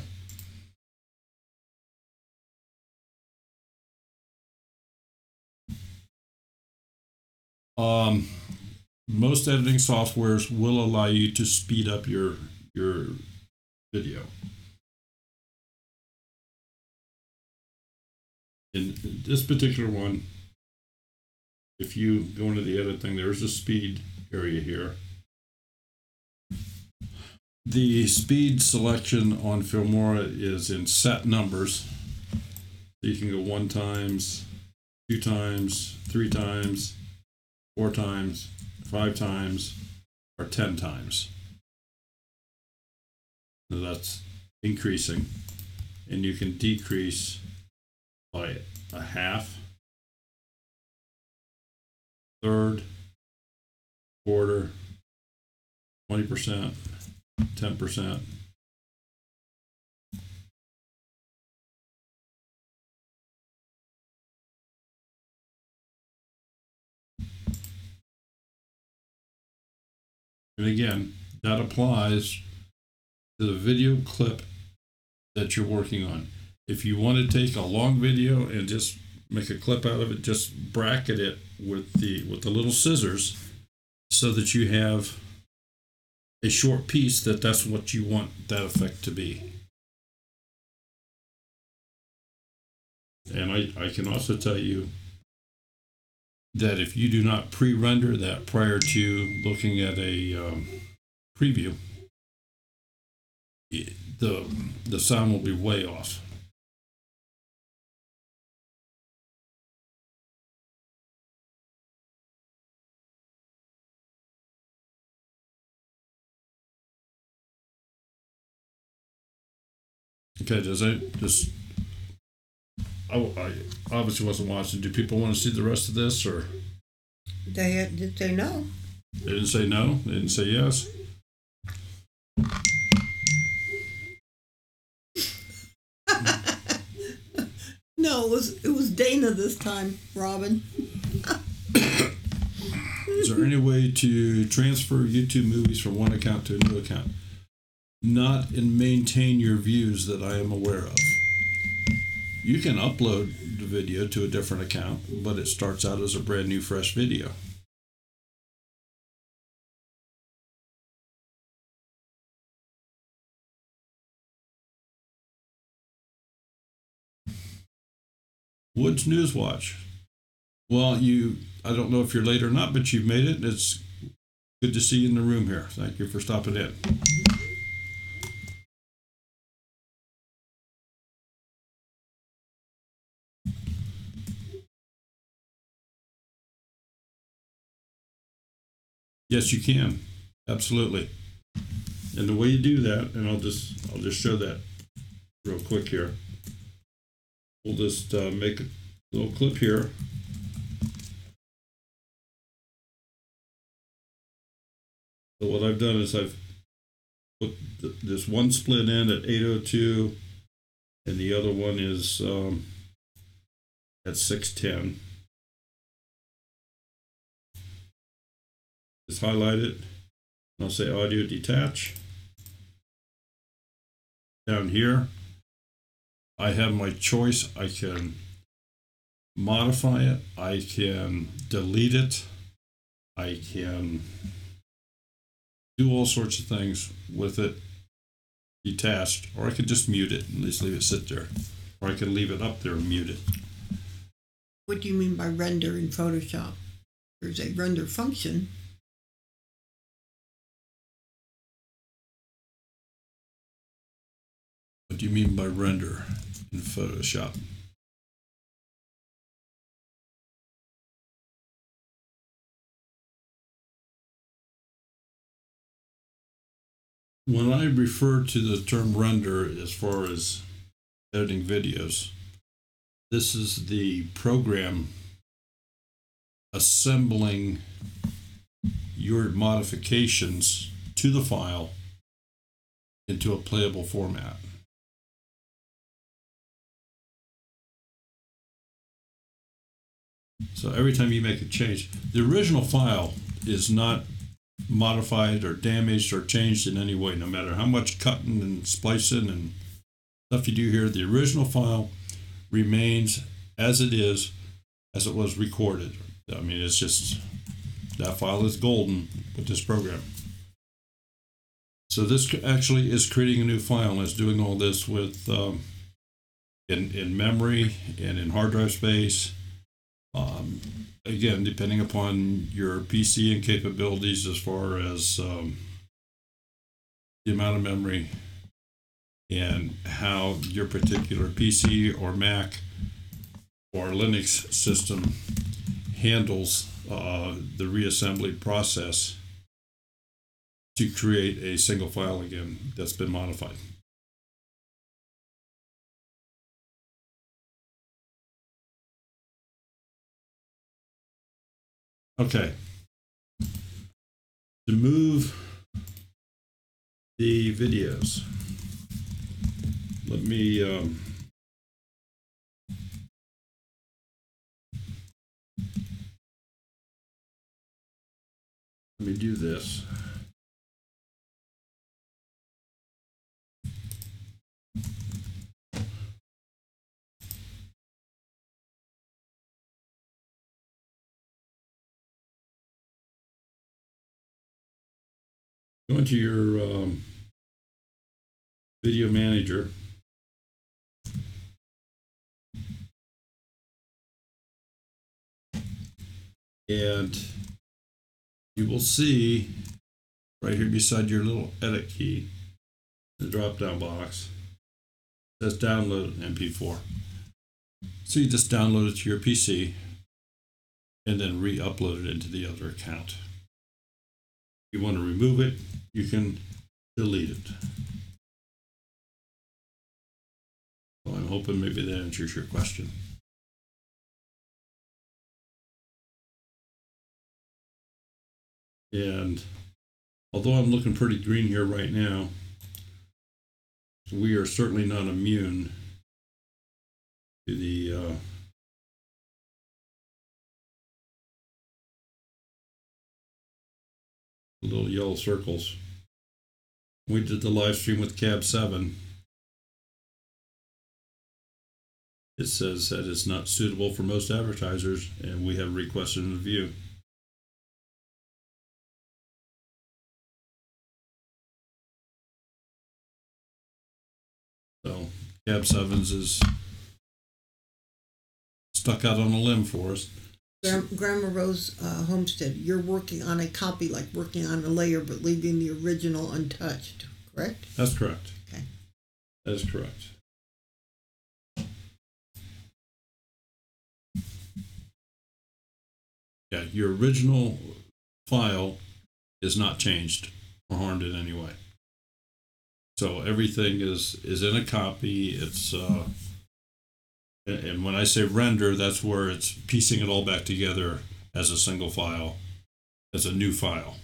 Most editing softwares will allow you to speed up your video. In this particular one, if you go into the edit thing, there's a speed area here. The speed selection on Filmora is in set numbers. So you can go 1 times, 2 times, 3 times, 4 times, 5 times, or 10 times. So that's increasing, and you can decrease by a half, third, quarter, 20%, 10%. And again, that applies to the video clip that you're working on. If you want to take a long video and just make a clip out of it, just bracket it with the little scissors so that you have a short piece that's what you want that effect to be. And I can also tell you that if you do not pre-render that prior to looking at a preview, the sound will be way off. Okay, I obviously wasn't watching. Do people want to see the rest of this, or? They did say no. They didn't say no? They didn't say yes? No, it was Dana this time, Robin. Is there any way to transfer YouTube movies from one account to a new account? Not and maintain your views that I am aware of. You can upload the video to a different account, but it starts out as a brand new fresh video. Woods News Watch. Well, I don't know if you're late or not, but you've made it. It's good to see you in the room here. Thank you for stopping in. Yes, you can. Absolutely. And the way you do that, and I'll just show that real quick here. We'll just make a little clip here. So what I've done is I've put this one split in at 802, and the other one is at 610. Just highlight it, and I'll say audio detach. Down here, I have my choice. I can modify it, I can delete it, I can do all sorts of things with it detached, or I could just mute it and just leave it sit there, or I can leave it up there and mute it. What do you mean by render in Photoshop? There's a render function. What do you mean by render in Photoshop? When I refer to the term render as far as editing videos, This is the program assembling your modifications to the file into a playable format. So every time you make a change, the original file is not modified or damaged or changed in any way, no matter how much cutting and splicing and stuff you do here. The original file remains as it is, as it was recorded. I mean, it's just, that file is golden with this program. So this actually is creating a new file, and it's doing all this with in memory and in hard drive space. Again, depending upon your PC and capabilities as far as the amount of memory and how your particular PC or Mac or Linux system handles the reassembly process to create a single file again that's been modified. Okay. To move the videos, let me do this. Go into your video manager. And you will see right here beside your little edit key, the drop-down box, it says download MP4. So you just download it to your PC and then re-upload it into the other account. If you want to remove it, you can delete it. So I'm hoping maybe that answers your question. And although I'm looking pretty green here right now, we are certainly not immune to the little yellow circles. We did the live stream with Cab 7. It says that it's not suitable for most advertisers, and we have requested a review. So Cab 7's is stuck out on a limb for us. Grandma Rose Homestead, you're working on a copy, like working on a layer, but leaving the original untouched, correct? That's correct. Okay. That is correct. Yeah, your original file is not changed or harmed in any way. So everything is in a copy. It's and when I say render, that's where it's piecing it all back together as a single file, as a new file.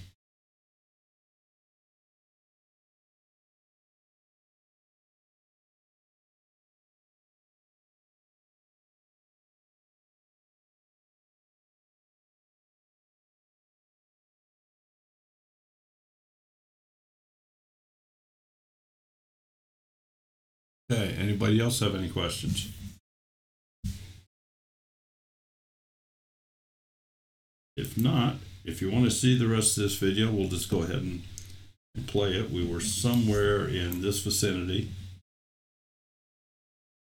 Okay, anybody else have any questions? If not, if you want to see the rest of this video, we'll just go ahead and play it. We were somewhere in this vicinity.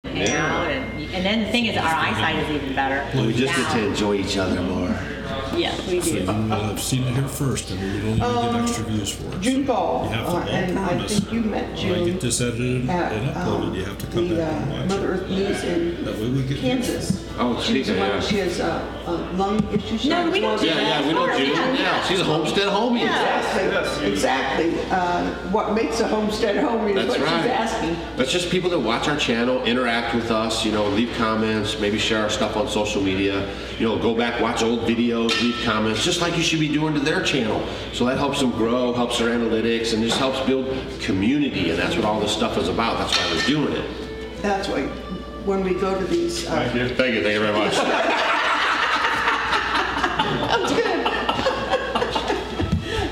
Hang out, and then the thing is, our eyesight is even better. We just get to enjoy each other more. Yes, we So do. you will have seen it here first, and we don't even get extra views for it. June Ball, You have to all and I promise. think you met When I June get this edited and uploaded, you have to come the back and watch Mother it. Earth News in That way we get Kansas. Oh, She's the yeah. one, she has lung issues. No, we don't do Yeah, yeah, we know June. Yeah, she's a homestead homie. Exactly. What makes a homestead homie is That's what right. she's asking. That's just people that watch our channel, interact interact with us, leave comments, maybe share our stuff on social media, go back, watch old videos, leave comments, just like you should be doing to their channel. So that helps them grow, helps their analytics, and just helps build community, and that's what all this stuff is about. That's why we're doing it. That's why when we go to these... Thank you very much. That's good.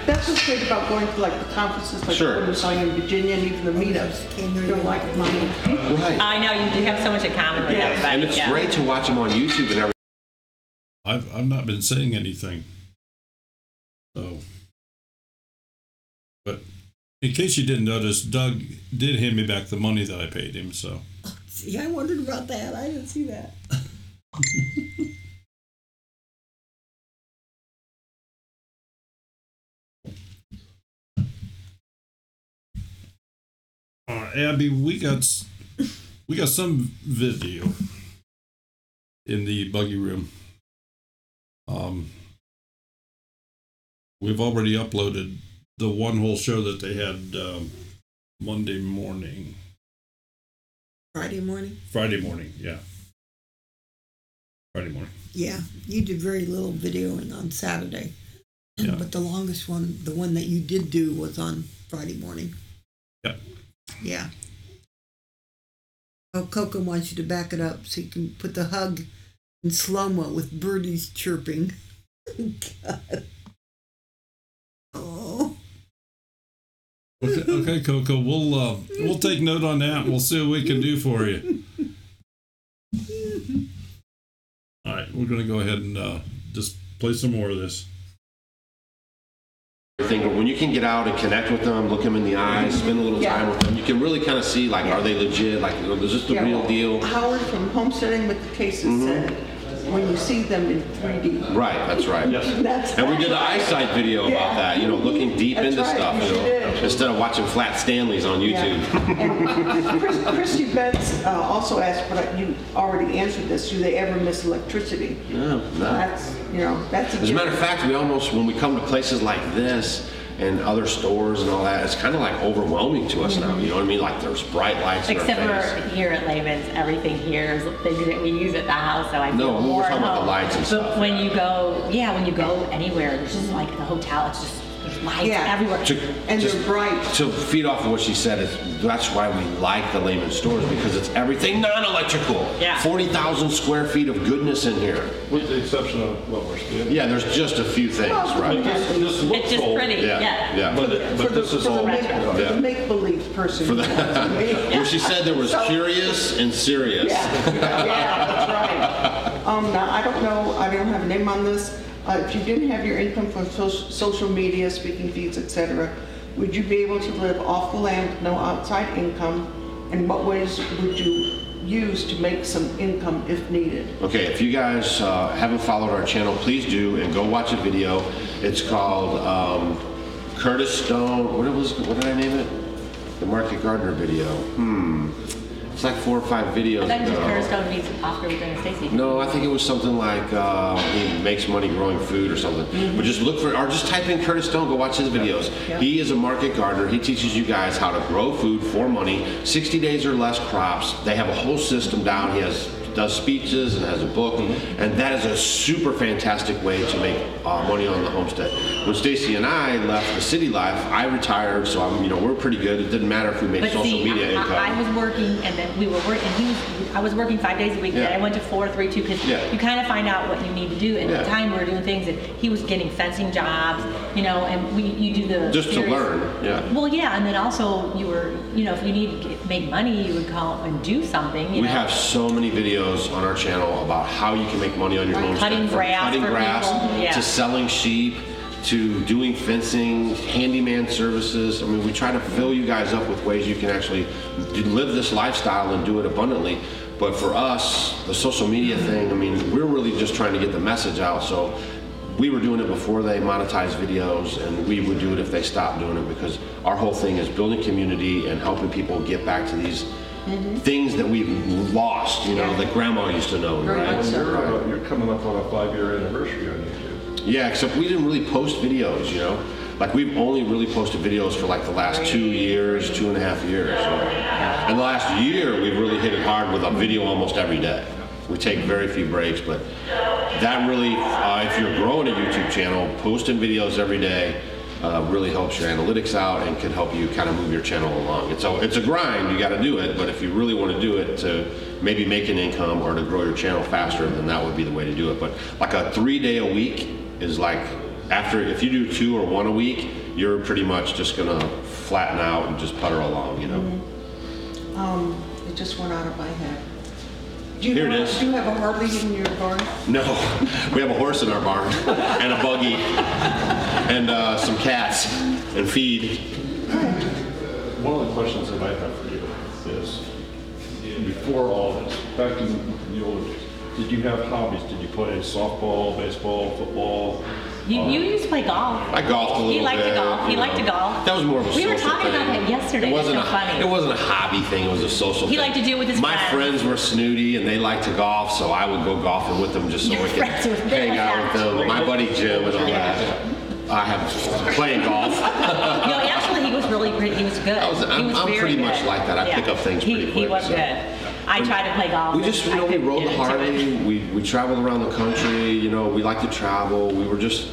That's what's great about going to like the conferences, like Sure. the one we saw in Virginia, and even the meetups. They're like mine. Right. I know, you do have so much in common with everybody. And it's great to watch them on YouTube and everything. I've not been saying anything. So, but in case you didn't notice, Doug did hand me back the money that I paid him. So. See, I wondered about that. I didn't see that. Abby, we got some video in the buggy room. We've already uploaded the one whole show that they had Monday morning. Friday morning? Friday morning, yeah. Friday morning. Yeah, you did very little videoing on Saturday. Yeah. But the longest one, the one that you did do, was on Friday morning. Yeah. Yeah. Oh, Coco wants you to back it up so you can put the hug in slow-mo with birdies chirping. God. Oh. Okay, Coco, we'll take note on that. We'll see what we can do for you. All right, we're going to go ahead and just play some more of this. But when you can get out and connect with them, look them in the eyes, spend a little time with them, you can really kind of see, like, are they legit? Like, is this the real deal? Howard from Homesteading with the Cases said, when you see them in 3D. Right, that's right. That's And we did an eyesight video about that, looking deep That's into right, stuff, you did. instead of watching flat Stanleys on YouTube. And Christy Betts also asked, but you already answered this, do they ever miss electricity? No. That's, that's As a matter of fact, we almost, when we come to places like this and other stores and all that, it's kind of like overwhelming to us now, you know what I mean? Like there's bright lights in our Except face. for here at Layman's, everything here is things that we use at the house, so I feel No, we're more talking at about the home. lights and stuff. But when you go, when you go anywhere, there's just like the hotel, it's just, there's lights everywhere. And Just they're bright. To feed off of what she said, that's why we like the Lehman stores, because it's everything non-electrical. Yeah. 40,000 square feet of goodness in here. With the exception of what we're seeing. Yeah, the's just a few things, right? This looks It's just old, pretty, yeah. But this is all. The make-believe person. For well, she said there was curious and serious. Yeah, that's right. Now, I don't know, I don't have a name on this. If you didn't have your income from social media, speaking fees, etc., would you be able to live off the land with no outside income? And what ways would you use to make some income if needed? Okay, if you guys haven't followed our channel, please do, and go watch a video. It's called Curtis Stone. What did I name it? The Market Gardener video. It's like 4 or 5 videos. I thought just Curtis Stone meets Oscar with Stacy. No, I think it was something like he makes money growing food or something. But just look for, or just type in Curtis Stone, go watch his videos. He is a market gardener. He teaches you guys how to grow food for money, 60 days or less crops. They have a whole system down. He does speeches and has a book, and that is a super fantastic way to make money on the homestead. When Stacy and I left the city life, I retired, so we're pretty good. It didn't matter if we made But social media income. I was working, and then we were working. I was working 5 days a week. Yeah. And I went to 4, 3, 2 because you kind of find out what you need to do. And at the time, we were doing things, and he was getting fencing jobs, and you do the Just to learn, Well, and then also you were, if you need to make money, you would come and do something. We have so many videos on our channel about how you can make money on your homestead. Cutting From grass cutting for grass people. to selling sheep to doing fencing, handyman services. I mean, we try to fill you guys up with ways you can actually live this lifestyle and do it abundantly. But for us, the social media thing, we're really just trying to get the message out. So we were doing it before they monetized videos, and we would do it if they stopped doing it, because our whole thing is building community and helping people get back to these things that we've lost, that grandma used to know, right? You're coming up on a 5-year anniversary on YouTube. Yeah, except we didn't really post videos, Like we've only really posted videos for like the last 2 years, 2.5 years. And the last year we've really hit it hard with a video almost every day. We take very few breaks, but that really, if you're growing a YouTube channel, posting videos every day really helps your analytics out and can help you kind of move your channel along. It's a grind, you got to do it, but if you really want to do it to maybe make an income or to grow your channel faster, then that would be the way to do it. But like a 3-day a week is like, if you do 2 or 1 a week, you're pretty much just gonna flatten out and just putter along, you know. It just went out of my head. Here it is. Do you have a Harley in your barn? No, we have a horse in our barn and a buggy and some cats and feed. One of the questions that I have for you is, before all this, back in the old days, did you have hobbies? Did you play softball, baseball, football? You used to play golf. I golfed a little bit. He liked to golf. He liked to golf. That was more of a social thing. We were talking about that yesterday. It wasn't it's so funny. It wasn't a hobby thing. It was a social thing. He liked to do it with his My friends. friends were snooty and they liked to golf, so I would go golfing with them just so Your we could friends were hang out with them. actually. My buddy Jim and all Yeah. that. I have playing golf. No, actually, he was really pretty. He was good. I'm pretty much like that. I pick up things pretty quick. He was so. good. I tried to play golf. We just, we rode the Harley. We traveled around the country. You know, we like to travel. We were just.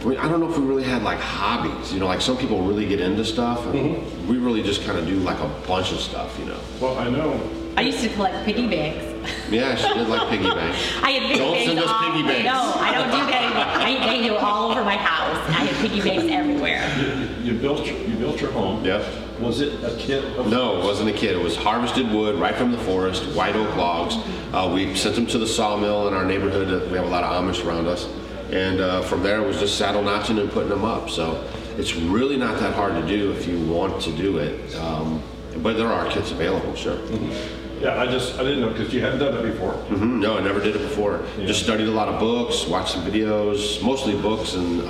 I don't know if we really had like hobbies, you know, like some people really get into stuff, and we really just kind of do like a bunch of stuff, you know. Well, I know. I used to collect piggy banks. Yeah, she did like piggy banks. I had piggy Don't banks send us all, piggy banks. No, I don't do that anymore. They do all over my house. I had piggy banks everywhere. You built your home. Yep. Was it a kit? No, it wasn't a kit. It was harvested wood right from the forest, white oak logs. We sent them to the sawmill in our neighborhood. We have a lot of Amish around us. And from there, it was just saddle notching and putting them up. So it's really not that hard to do if you want to do it. But there are kits available, sure. Yeah, I didn't know because you hadn't done it before. No, I never did it before. Just studied a lot of books, watched some videos, mostly books, and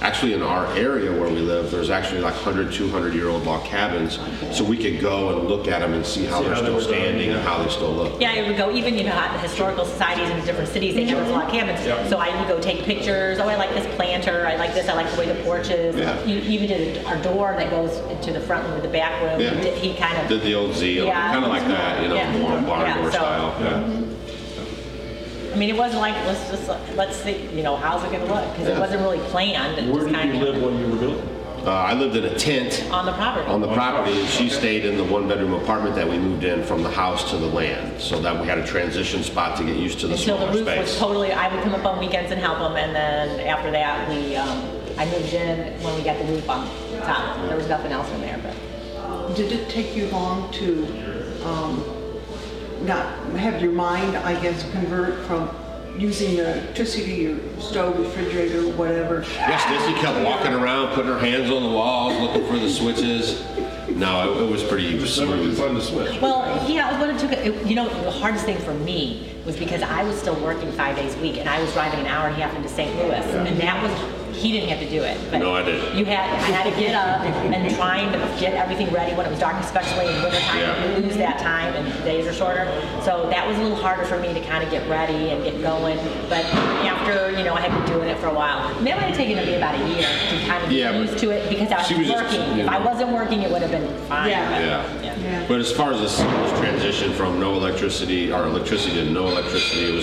actually in our area where we live, there's actually like 100, 200-year-old log cabins, so we could go and look at them and see how they're still standing and how they still look. Yeah, I would go, even, at the historical societies in different cities, they have those log cabins. So I would go take pictures. Oh, I like this planter. I like this. I like the way the porch is. Yeah. You even did our door that goes into the front room or the back room. Yeah. He kind of Did the old zeal, kind of like that, more barn door style. I mean, it wasn't like, let's see, how's it going to look? Because it wasn't really planned. Where did you live when you were building? I lived in a tent on the property. And she stayed in the 1-bedroom apartment that we moved in from the house to the land, so that we had a transition spot to get used to the smaller Until the roof space. was totally, I would come up on weekends and help them, and then after that, I moved in when we got the roof on top. There was nothing else in there, but. Did it take you long to not have your mind, I guess, convert from using the electricity, your stove, refrigerator, whatever? Yes, Missy kept walking around, putting her hands on the walls, looking for the switches. No, it was pretty smooth. Fun to switch. Well, yeah, what it took, the hardest thing for me was because I was still working 5 days a week, and I was driving an hour and a half into St. Louis, and that was, he didn't have to do it. But no, I didn't. I had to get up and trying to get everything ready when it was dark, especially in wintertime. You lose that time and the days are shorter. So that was a little harder for me to kind of get ready and get going. But after, I had been doing it for a while. It might have taken me about a year to kind of get used to it because I was working. If I wasn't working, it would have been fine. Yeah. But as far as this transition from no electricity, or electricity to no electricity,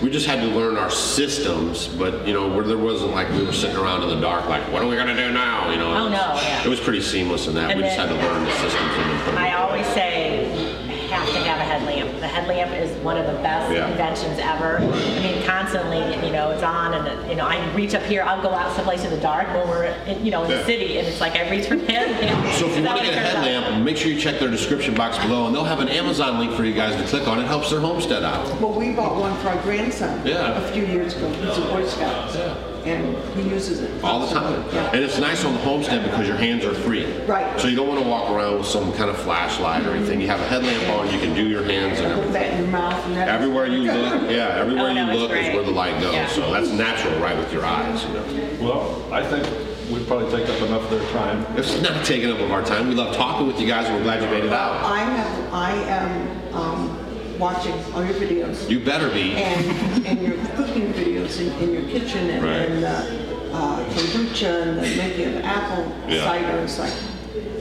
we just had to learn our systems, but where there wasn't like we were sitting around in the dark like, what are we gonna do now? Oh no, It was pretty seamless in that. And we just had to learn the systems and then put them I always say you have to have a headlamp. The headlamp is one of the best inventions ever. I mean, constantly, it's on, and I reach up here. I'll go out someplace in the dark when we're in the city, and it's like I reach for the headlamp. So if you want to get a headlamp, make sure you check their description box below, and they'll have an Amazon link for you guys to click on. It helps their homestead out. Well, we bought one for our grandson a few years ago. He's a Boy Scout. And he uses it all the time. And it's nice on the homestead because your hands are free. Right. So you don't want to walk around with some kind of flashlight or anything. You have a headlamp on, you can do your hands and put that in your mouth and everywhere you look, everywhere you look is where the light goes. Yeah. So that's natural right with your eyes. Well, I think we've probably taken up enough of their time. It's not taking up of our time. We love talking with you guys, and we're glad you made it out. I am watching all your videos. You better be. And your cooking videos in your kitchen and kombucha and the making of apple Yeah. cider. It's like,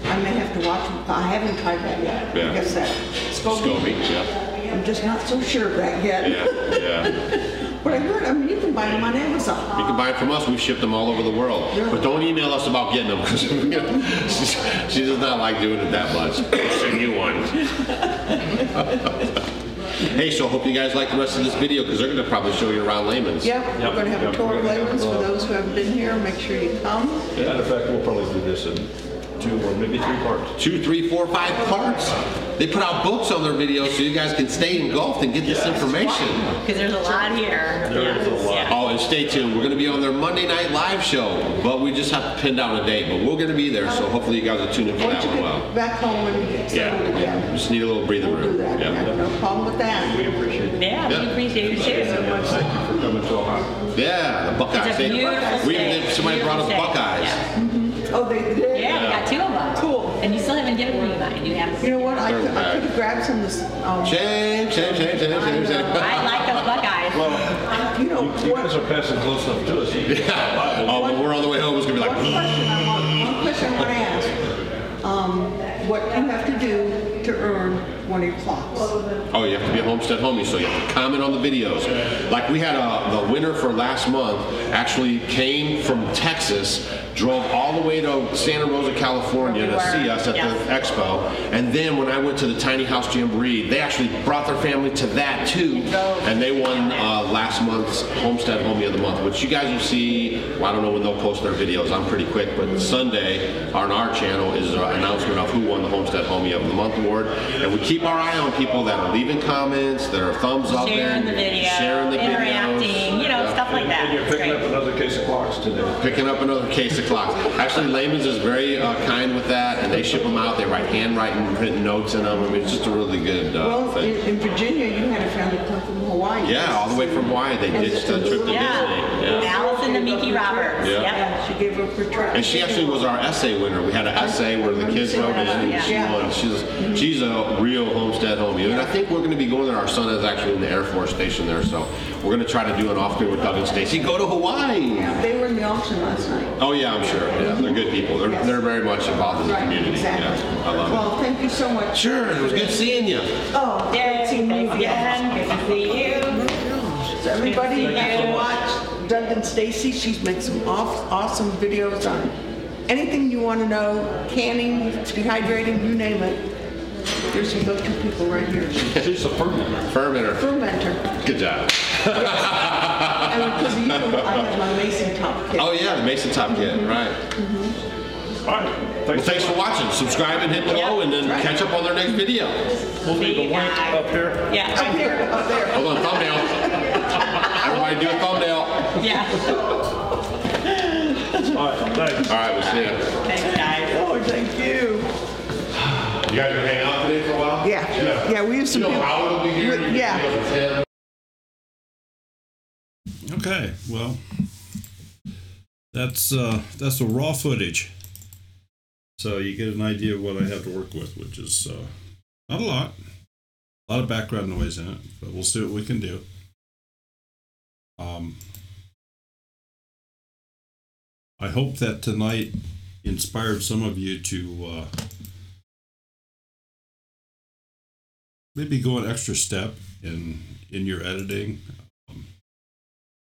I may have to watch them. I haven't tried that yet. Yeah. I guess that SCOBY, yeah. I'm just not so sure of that yet. Yeah. But I heard, I mean, you can buy them on Amazon. You can buy it from us. We ship them all over the world. But don't email us about getting them because she does not like doing it that much. I'll send you one. Hey, so I hope you guys like the rest of this video because they're going to probably show you around Lehman's. Yep, we're going to have a tour of Lehman's for those who haven't been here. Make sure you come. Yeah, in fact, we'll probably do this in 2 or maybe 3 parts. 2, 3, 4, 5 parts. They put out books on their videos so you guys can stay engulfed and get this information. Because there's a lot here. There is a lot. Yeah. Oh, and stay tuned. We're going to be on their Monday night live show, but we just have to pin down a date. But we're going to be there, so hopefully you guys will tune in for Once that you one get well. back home and get settled Yeah, again, just need a little breathing we'll do room. that. Yeah. No problem with that. We appreciate it. Yeah, we appreciate you too. So much. Thank you for coming to Ohio. Yeah, the Buckeyes. It's a beautiful state. Somebody brought us Beautiful state. Buckeyes. Yeah. Oh, they did? Yeah, we got 2 of them. Cool. And you still haven't given me mine. You have. You know what? I could Perfect. have grabbed some of this. Shame. I like those Buckeyes. You know, You guys are passing close enough to us. Oh, when we're on the way home, it's going to be one like, question I want to ask. What you have to do to earn one of your clocks? oh, you have to be a Homestead homie, so you have to comment on the videos. Like we had the winner for last month actually came from Texas, drove all the way to Santa Rosa, California to see us at the expo. And then when I went to the Tiny House Jamboree, they actually brought their family to that too. And they won last month's Homestead Homie of the Month, which you guys will see. Well, I don't know when they'll post their videos. I'm pretty quick, but Sunday on our channel is an announcement of who won the Homestead Homie of the Month award. And we keep our eye on people that are leaving comments, that are thumbs up Sharing the video, sharing the interacting, videos. you know, stuff like that. And you're It's picking great. up another case of clocks today. Picking up another case of clocks. Actually, Lehman's is very kind with that, and they ship them out. They write handwriting, written notes in them. I mean, it's just a really good Well, thing. in Virginia, you had a family come from Hawaii. Yeah, all the way from Hawaii. They ditched the trip to Yeah. Disney. Yeah. Allison and Mickey Roberts. Yeah. Yep. She gave up her trip. And she actually was our essay winner. We had an essay where the kids wrote in, and she Yeah. won. She's a real Homestead homie. And I think we're going to be going there. Our son is actually in the Air Force station there, so we're going to try to do an off-grid with Doug and Stacy. Go to Hawaii. They were in the auction last night. Oh yeah, I'm sure. Yeah, they're good people. They're very much involved in the community. Exactly. Yeah, I love Well, thank you so much. it. Sure, it was good seeing you. Oh, Yay, great seeing you thanks again. again. Good to see you. So everybody Good to see have to you. watch Doug and Stacy. She's made some awesome videos on anything you want to know, canning, dehydrating, you name it. There's some go-to people right here. She's a fermenter. Fermenter. Fermenter. Good job. And because of you, I have my mason top kit. Oh yeah, the Mason Top kit, right. All right. Well, thanks for watching. Subscribe and hit below, and then catch up on their next video. We'll leave See a you link guys. up here. Yeah. Up here, up there. Hold on, thumbnail. Everybody do a thumbnail. Yeah. All right, thanks. All right, we'll see you. Thanks, guys. Oh, thank you. You guys are hanging out today for a while? Yeah, we have some people. Howard will be here. Yeah. Okay, well, that's the raw footage. So you get an idea of what I have to work with, which is not a lot. A lot of background noise in it, but we'll see what we can do. I hope that tonight inspired some of you to maybe go an extra step in your editing.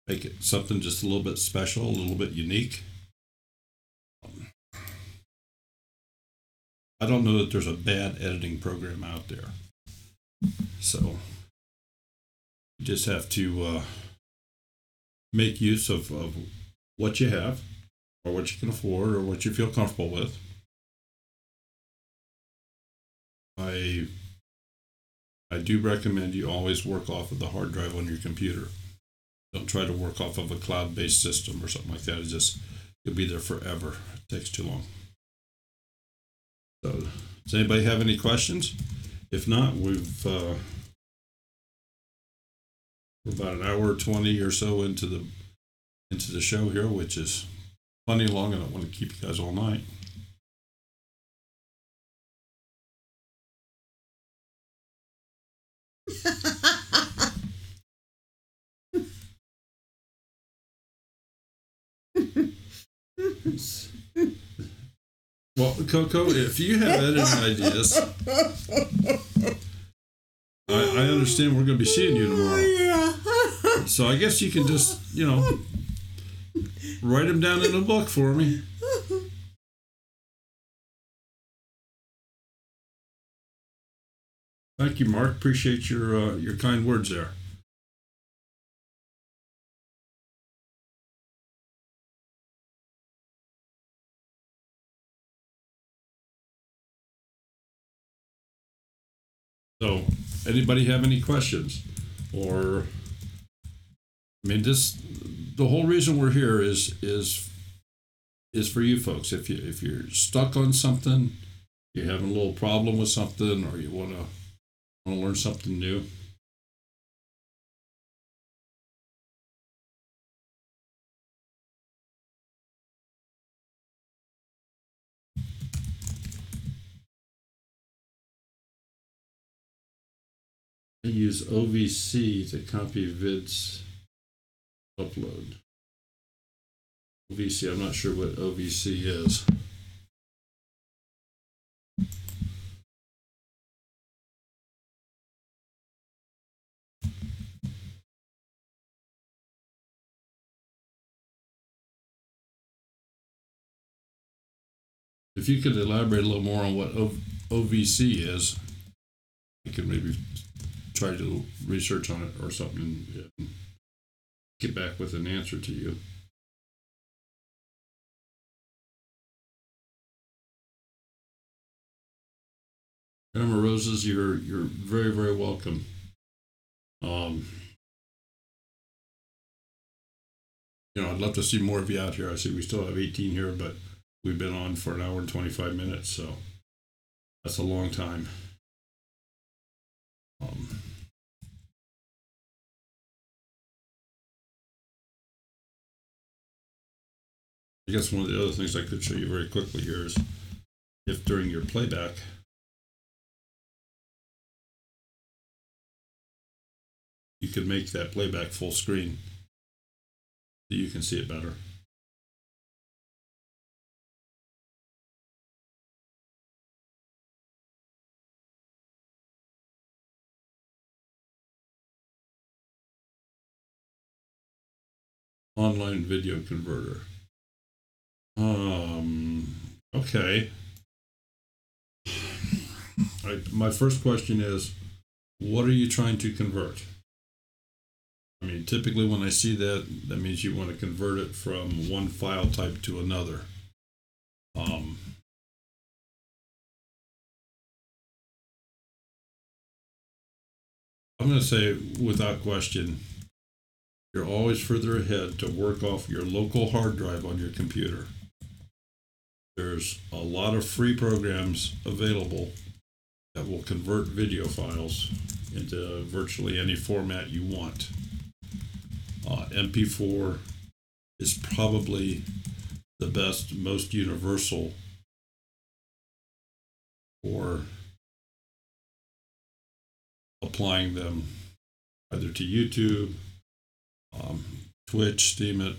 Make it something just a little bit special, a little bit unique. I don't know that there's a bad editing program out there. So you just have to make use of what you have, or what you can afford, or what you feel comfortable with. I do recommend you always work off of the hard drive on your computer. Don't try to work off of a cloud-based system or something like that. You'll be there forever. It takes too long. So, does anybody have any questions? If not, we're about an hour 20 or so into the show here, which is plenty long. I don't want to keep you guys all night. Well, Coco, if you have editing ideas, I understand we're going to be seeing you tomorrow. Yeah. So I guess you can just, write them down in a book for me. Thank you, Mark. Appreciate your kind words there. So, anybody have any questions? Or, the whole reason we're here is for you folks. If you're stuck on something, you're having a little problem with something, or you want to learn something new. I use OVC to copy vids upload. OVC, I'm not sure what OVC is. If you could elaborate a little more on what OVC is, I could maybe try to research on it or something and get back with an answer to you. Grandma Roses, you're very, very welcome. I'd love to see more of you out here. I see we still have 18 here, but we've been on for an hour and 25 minutes, so that's a long time. I guess one of the other things I could show you very quickly here is if during your playback, you could make that playback full screen so you can see it better. Online video converter. Okay. My first question is, what are you trying to convert? Typically when I see that means you want to convert it from one file type to another. I'm going to say, without question, you're always further ahead to work off your local hard drive on your computer. There's a lot of free programs available that will convert video files into virtually any format you want. MP4 is probably the best, most universal for applying them either to YouTube, Twitch, Steemit,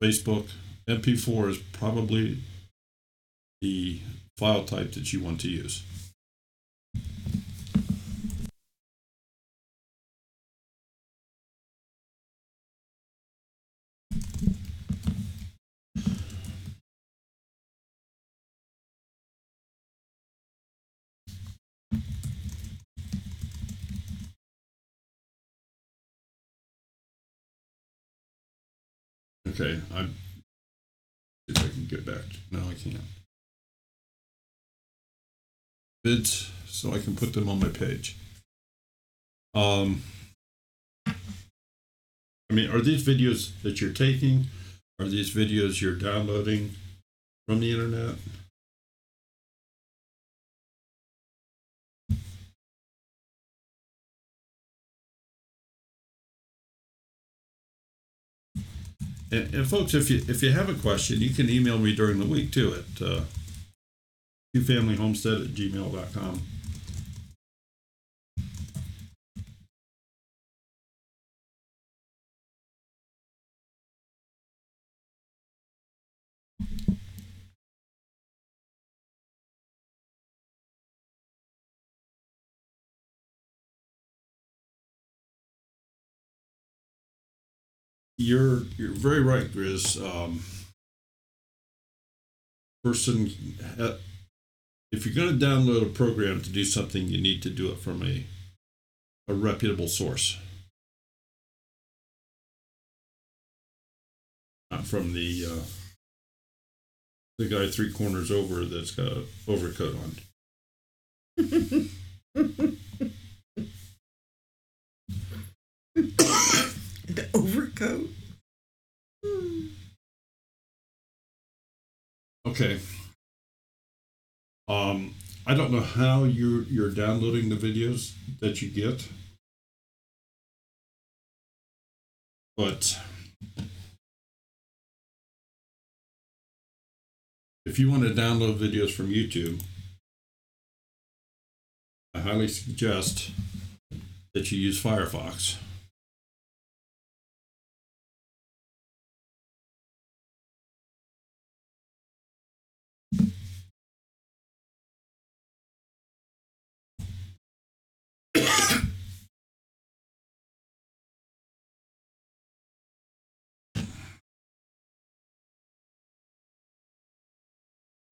Facebook. MP4 is probably the file type that you want to use. Okay, if I can get back. No, I can't. Vids, so I can put them on my page. Are these videos that you're taking? Are these videos you're downloading from the internet? And folks, if you have a question, you can email me during the week too at twofamilyhomestead@gmail.com. you're very right, Grizz. Person, if you're going to download a program to do something, you need to do it from a reputable source, not from the guy 3 corners over that's got an overcoat on. The overcoat. Okay. I don't know how you're downloading the videos that you get, but if you want to download videos from YouTube, I highly suggest that you use Firefox.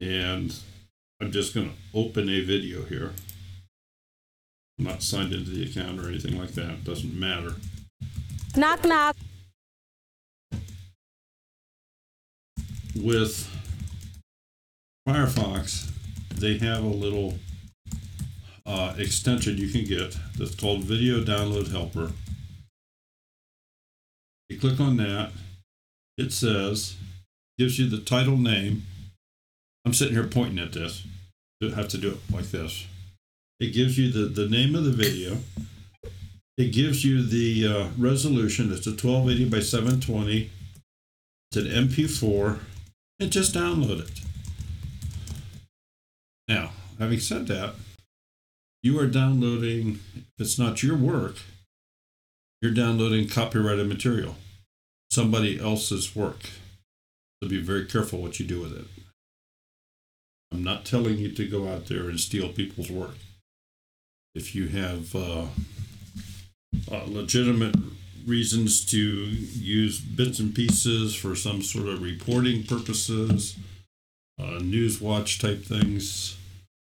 And I'm just going to open a video here. I'm not signed into the account or anything like that. It doesn't matter. Knock, knock. With Firefox, they have a little extension you can get that's called Video Download Helper. You click on that. It says, gives you the title name. I'm sitting here pointing at this. You have to do it like this. It gives you the name of the video. It gives you the resolution. It's a 1280 by 720. It's an MP4. And just download it. Now, having said that, you are downloading, if it's not your work, you're downloading copyrighted material, somebody else's work. So be very careful what you do with it. I'm not telling you to go out there and steal people's work. If you have legitimate reasons to use bits and pieces for some sort of reporting purposes, news watch type things,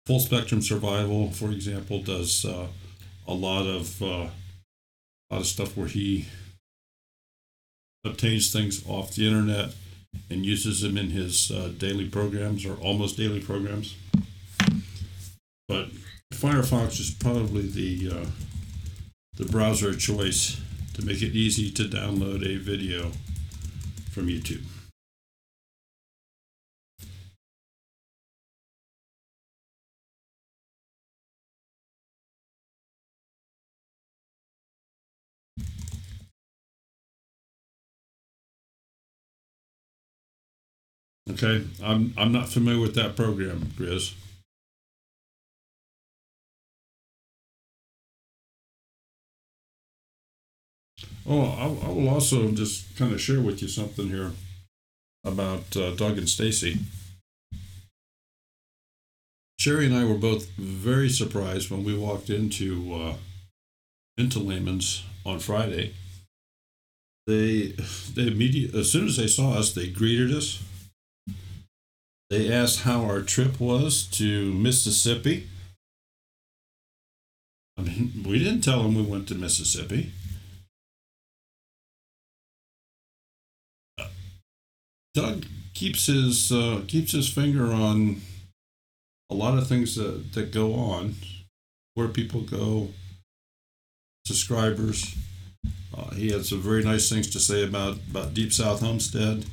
Full Spectrum Survival, for example, does a lot of stuff where he obtains things off the internet and uses them in his daily programs or almost daily programs. But Firefox is probably the browser of choice to make it easy to download a video from YouTube. Okay, I'm not familiar with that program, Grizz. Oh, I will also just kind of share with you something here about Doug and Stacy. Sherry and I were both very surprised when we walked into Lehman's on Friday. They immediately, as soon as they saw us, they greeted us. They asked how our trip was to Mississippi. I mean, we didn't tell them we went to Mississippi. Doug keeps his finger on a lot of things that go on, where people go, subscribers. He had some very nice things to say about Deep South Homestead.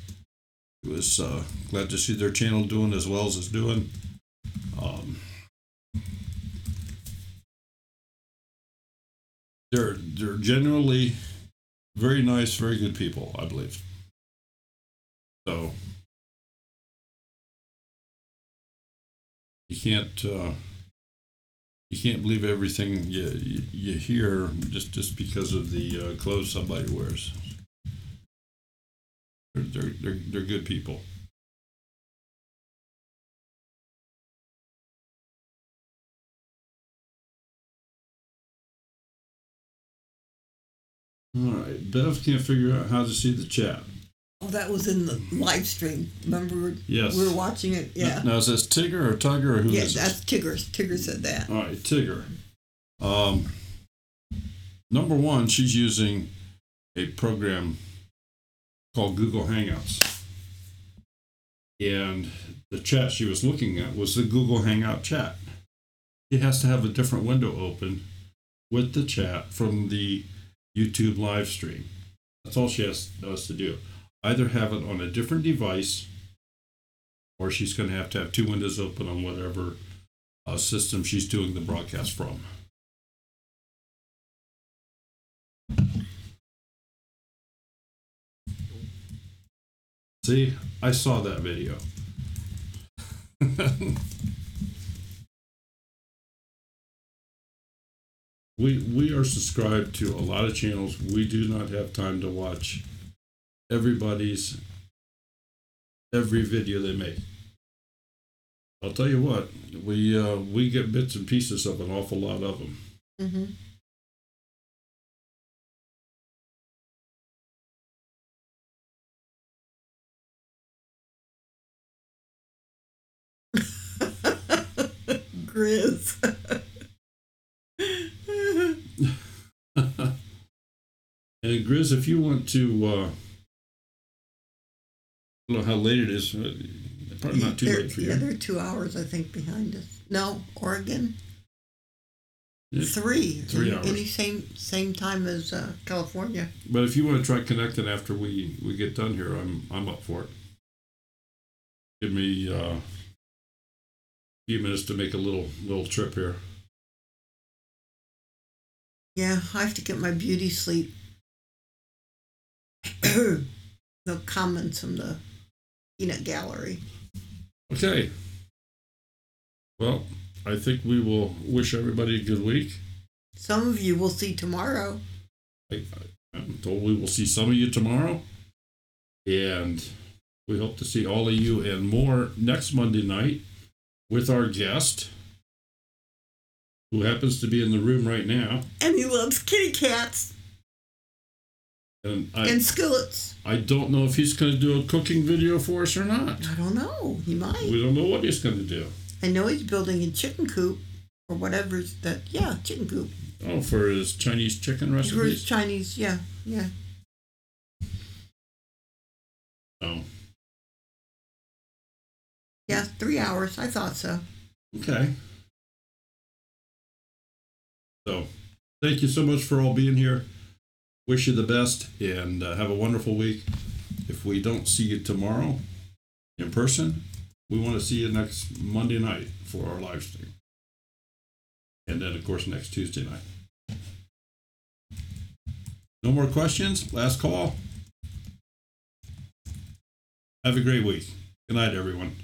He was glad to see their channel doing as well as it's doing. They're generally very nice, very good people, I believe. So you can't believe everything you hear just because of the clothes somebody wears. They're good people. All right. Bev can't figure out how to see the chat. Oh, that was in the live stream. Remember, Yes. we were watching it. Yeah. Now, is this Tigger or Tugger or who Yeah, is that's Tigger. Tigger said that. All right, Tigger. Number one, she's using a program called Google Hangouts. And the chat she was looking at was the Google Hangout chat. She has to have a different window open with the chat from the YouTube live stream. That's all she has to do. Either have it on a different device, or she's going to have two windows open on whatever system she's doing the broadcast from. See, I saw that video. We are subscribed to a lot of channels. We do not have time to watch every video they make. I'll tell you what, we get bits and pieces of an awful lot of them. Mm-hmm. Grizz. And Grizz, if you want to, I don't know how late it is. Probably not too late for you. Yeah, they're 2 hours, I think, behind us. No, Oregon. Yeah, 3 hours. Any same time as California. But if you want to try connecting after we get done here, I'm up for it. Give me a few minutes to make a little trip here. Yeah, I have to get my beauty sleep. The comments from the peanut gallery. Okay. Well, I think we will wish everybody a good week. Some of you will see tomorrow. I'm told we will see some of you tomorrow. And we hope to see all of you and more next Monday night with our guest, who happens to be in the room right now. And he loves kitty cats And skillets. I don't know if he's going to do a cooking video for us or not. I don't know. He might. We don't know what he's going to do. I know he's building a chicken coop or whatever's that. Yeah, chicken coop. Oh, for his Chinese chicken For his recipes? Chinese, yeah. Oh, Yeah, 3 hours. I thought so. okay. So, thank you so much for all being here. Wish you the best and have a wonderful week. If we don't see you tomorrow in person, we want to see you next Monday night for our live stream. And then, of course, next Tuesday night. No more questions? Last call. Have a great week. Good night, everyone.